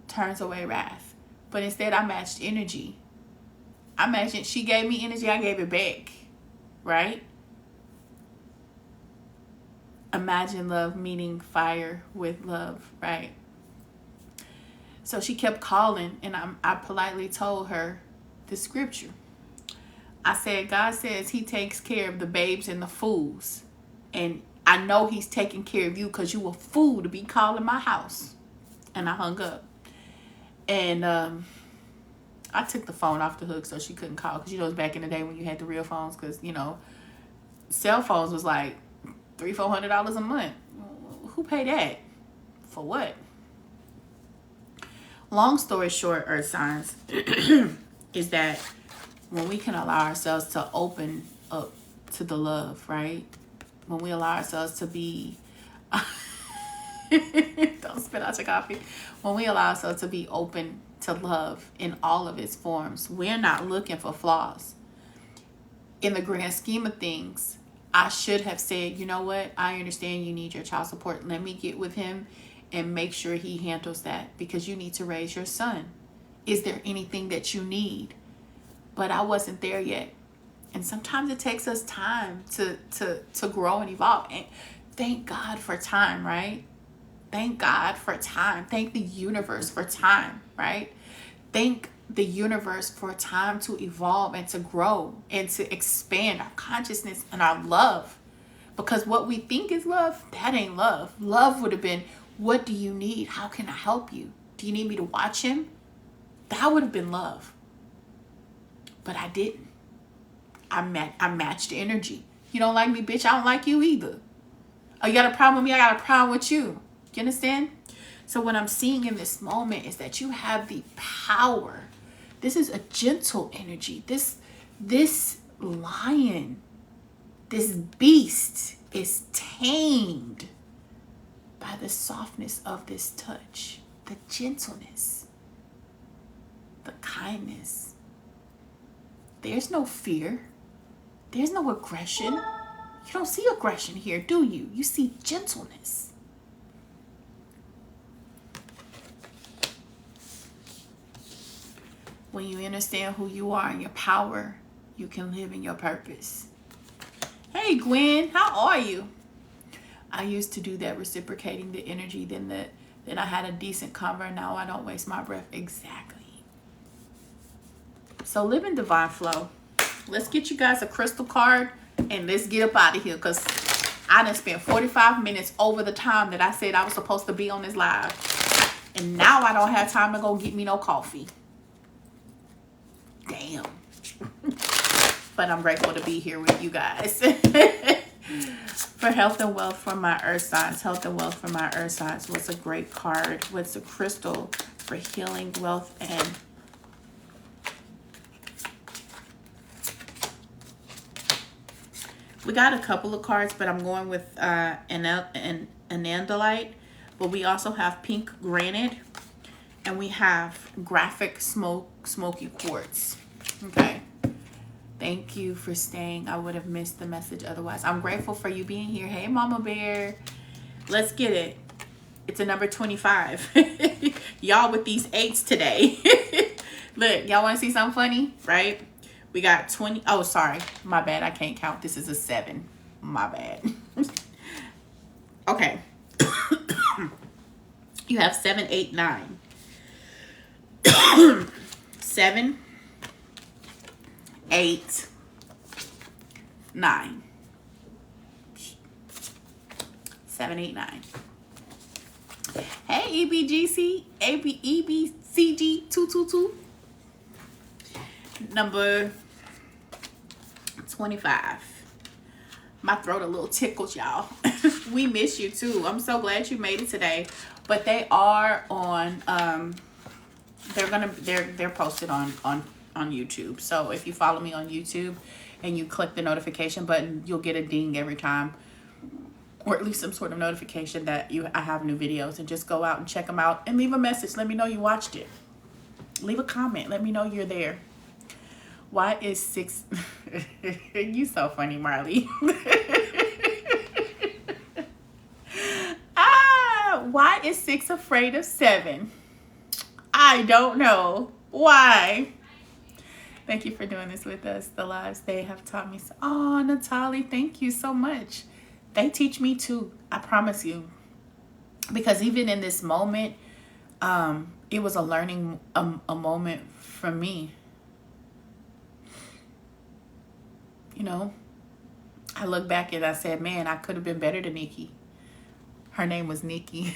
turns away wrath. But instead I matched energy. She gave me energy, I gave it back. Right? Imagine love meeting fire with love, right? So she kept calling, and I politely told her the scripture. I said, God says he takes care of the babes and the fools. And I know he's taking care of you because you a fool to be calling my house. And I hung up. And I took the phone off the hook so she couldn't call. Because, it was back in the day when you had the real phones. Because, cell phones was like $300-$400 a month. Who paid that? For what? Long story short, earth signs, is that when we can allow ourselves to open up to the love, right? When we allow ourselves to be, don't spit out your coffee. When we allow ourselves to be open to love in all of its forms, we're not looking for flaws. In the grand scheme of things, I should have said, you know what? I understand you need your child support. Let me get with him and make sure he handles that, because you need to raise your son. Is there anything that you need? But I wasn't there yet. And sometimes it takes us time to grow and evolve. And thank God for time, right? Thank God for time. Thank the universe for time, right? Thank the universe for time to evolve and to grow and to expand our consciousness and our love. Because what we think is love, that ain't love. Love would have been, what do you need? How can I help you? Do you need me to watch him? That would have been love. But I didn't. I matched energy. You don't like me, bitch? I don't like you either. Oh, you got a problem with me? I got a problem with you. You understand? So what I'm seeing in this moment is that you have the power. This is a gentle energy. This lion, this beast is tamed by the softness of this touch, the gentleness, the kindness. There's no fear. There's no aggression. You don't see aggression here, do you? You see gentleness. When you understand who you are and your power, you can live in your purpose. Hey, Gwen, how are you? I used to do that, reciprocating the energy. Then I had a decent convo. Now I don't waste my breath. Exactly. So live in divine flow. Let's get you guys a crystal card and let's get up out of here, because I done spent 45 minutes over the time that I said I was supposed to be on this live. And now I don't have time to go get me no coffee. Damn. But I'm grateful to be here with you guys. For health and wealth for my earth signs. Health and wealth for my earth signs. What's a great card? What's a crystal for healing, wealth, and we got a couple of cards, but I'm going with anandlite. But we also have pink granite, and we have graphic smoky quartz. Okay. Thank you for staying. I would have missed the message otherwise. I'm grateful for you being here. Hey, Mama Bear. Let's get it. It's a number 25. Y'all with these 8s today. Look, y'all want to see something funny? Right? We got 20. Oh, sorry. My bad. I can't count. This is a 7. My bad. Okay. You have 7, 8, 9. 7, 8, 9. 7, 8, 9. Hey, EBCG 222. Number 25. My throat a little tickled, y'all. We miss you too. I'm so glad you made it today. But they are on they're posted on on YouTube. So if you follow me on YouTube and you click the notification button, you'll get a ding every time, or at least some sort of notification that I have new videos. And just go out and check them out and leave a message. Let me know you watched it. Leave a comment. Let me know you're there. Why is 6... You so funny, Marley. Why is 6 afraid of 7? I don't know. Why? Thank you for doing this with us. The lives they have taught me. Oh, Natalie, thank you so much. They teach me too. I promise you. Because even in this moment, it was a learning a moment for me. You know, I look back and I said, man, I could have been better than Nikki. Her name was Nikki.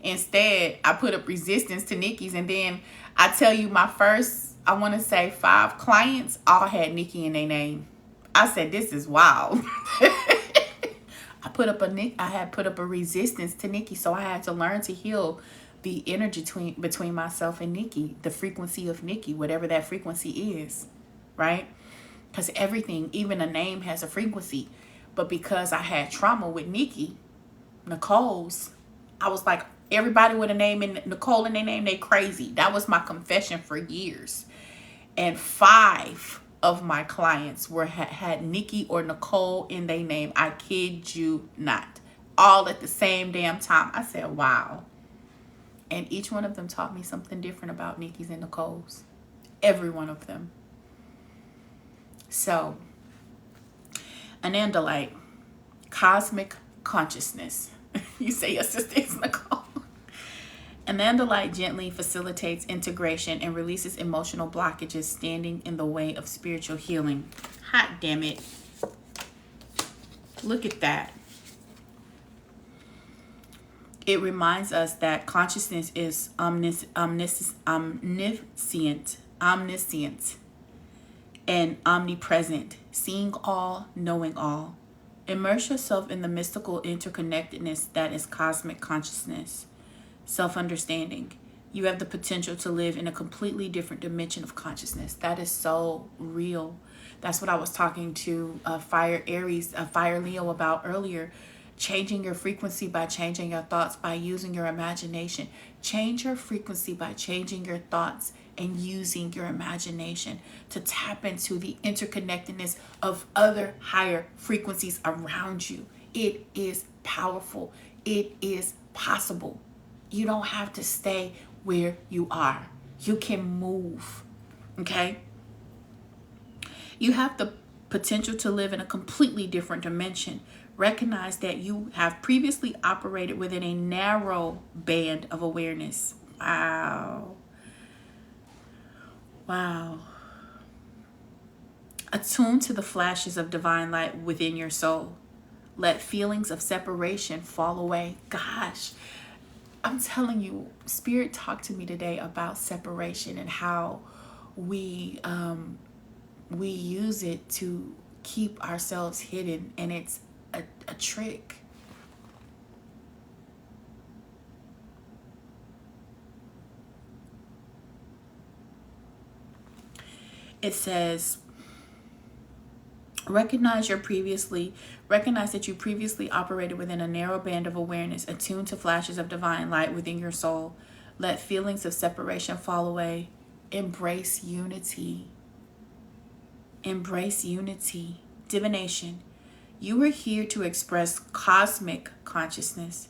Instead, I put up resistance to Nikki's. And then I tell you, my first, I want to say 5 clients all had Nikki in their name. I said, this is wild. I had put up a resistance to Nikki. So I had to learn to heal the energy between myself and Nikki, the frequency of Nikki, whatever that frequency is, right? Because everything, even a name, has a frequency. But because I had trauma with Nikki, Nicole's, I was like, everybody with a name in Nicole in their name, they crazy. That was my confession for years. And 5 of my clients had Nikki or Nicole in their name. I kid you not. All at the same damn time. I said, wow. And each one of them taught me something different about Nikki's and Nicole's. Every one of them. So, Anandalite, cosmic consciousness. You say your sister is Nicole. Anandalite gently facilitates integration and releases emotional blockages standing in the way of spiritual healing. Hot damn it. Look at that. It reminds us that consciousness is omniscient, and omnipresent, seeing all, knowing all. Immerse yourself in the mystical interconnectedness that is cosmic consciousness. Self-understanding. You have the potential to live in a completely different dimension of consciousness. That is so real. That's what I was talking to Fire Aries, Fire Leo about earlier. Changing your frequency by changing your thoughts, by using your imagination. Change your frequency by changing your thoughts and using your imagination to tap into the interconnectedness of other higher frequencies around you. It is powerful. It is possible. You don't have to stay where you are. You can move. Okay? You have the potential to live in a completely different dimension. Recognize that you have previously operated within a narrow band of awareness. Wow. Wow. Attune to the flashes of divine light within your soul. Let feelings of separation fall away. Gosh, I'm telling you, Spirit talked to me today about separation and how we use it to keep ourselves hidden, and it's a trick. It says, recognize that you previously operated within a narrow band of awareness, attuned to flashes of divine light within your soul. Let feelings of separation fall away. Embrace unity. Embrace unity. Divination. You are here to express cosmic consciousness.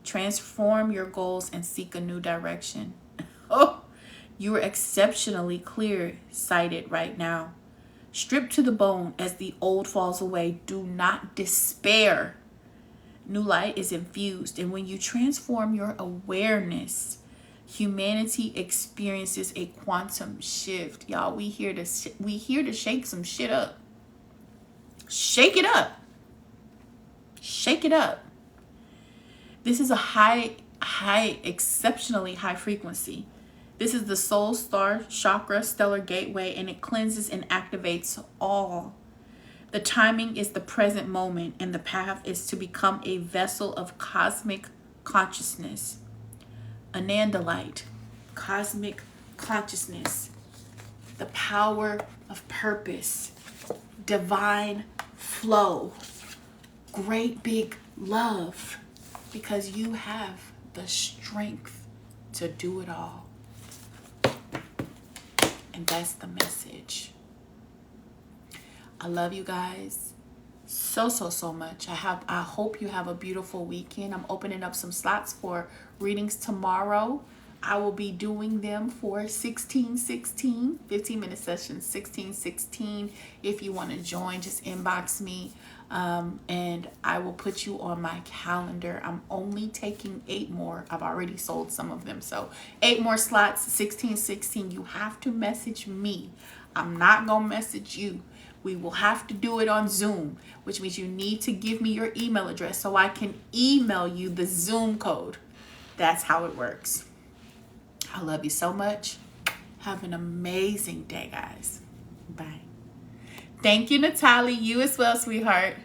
Transform your goals and seek a new direction. Oh, you are exceptionally clear-sighted right now. Stripped to the bone as the old falls away. Do not despair. New light is infused, and when you transform your awareness, humanity experiences a quantum shift. Y'all, we here to shake some shit up. Shake it up. Shake it up. This is a exceptionally high frequency. This is the soul star chakra stellar gateway, and it cleanses and activates all. The timing is the present moment, and the path is to become a vessel of cosmic consciousness. Anandalite, cosmic consciousness, the power of purpose, divine flow, great big love, because you have the strength to do it all. And that's the message. I love you guys so much. I hope you have a beautiful weekend. I'm opening up some slots for readings tomorrow. I will be doing them for 1616, 15-minute sessions, 1616. If you want to join, just inbox me, and I will put you on my calendar. I'm only taking 8 more. I've already sold some of them. So 8 more slots, 1616. You have to message me. I'm not going to message you. We will have to do it on Zoom, which means you need to give me your email address so I can email you the Zoom code. That's how it works. I love you so much. Have an amazing day, guys. Bye. Thank you, Natalie. You as well, sweetheart.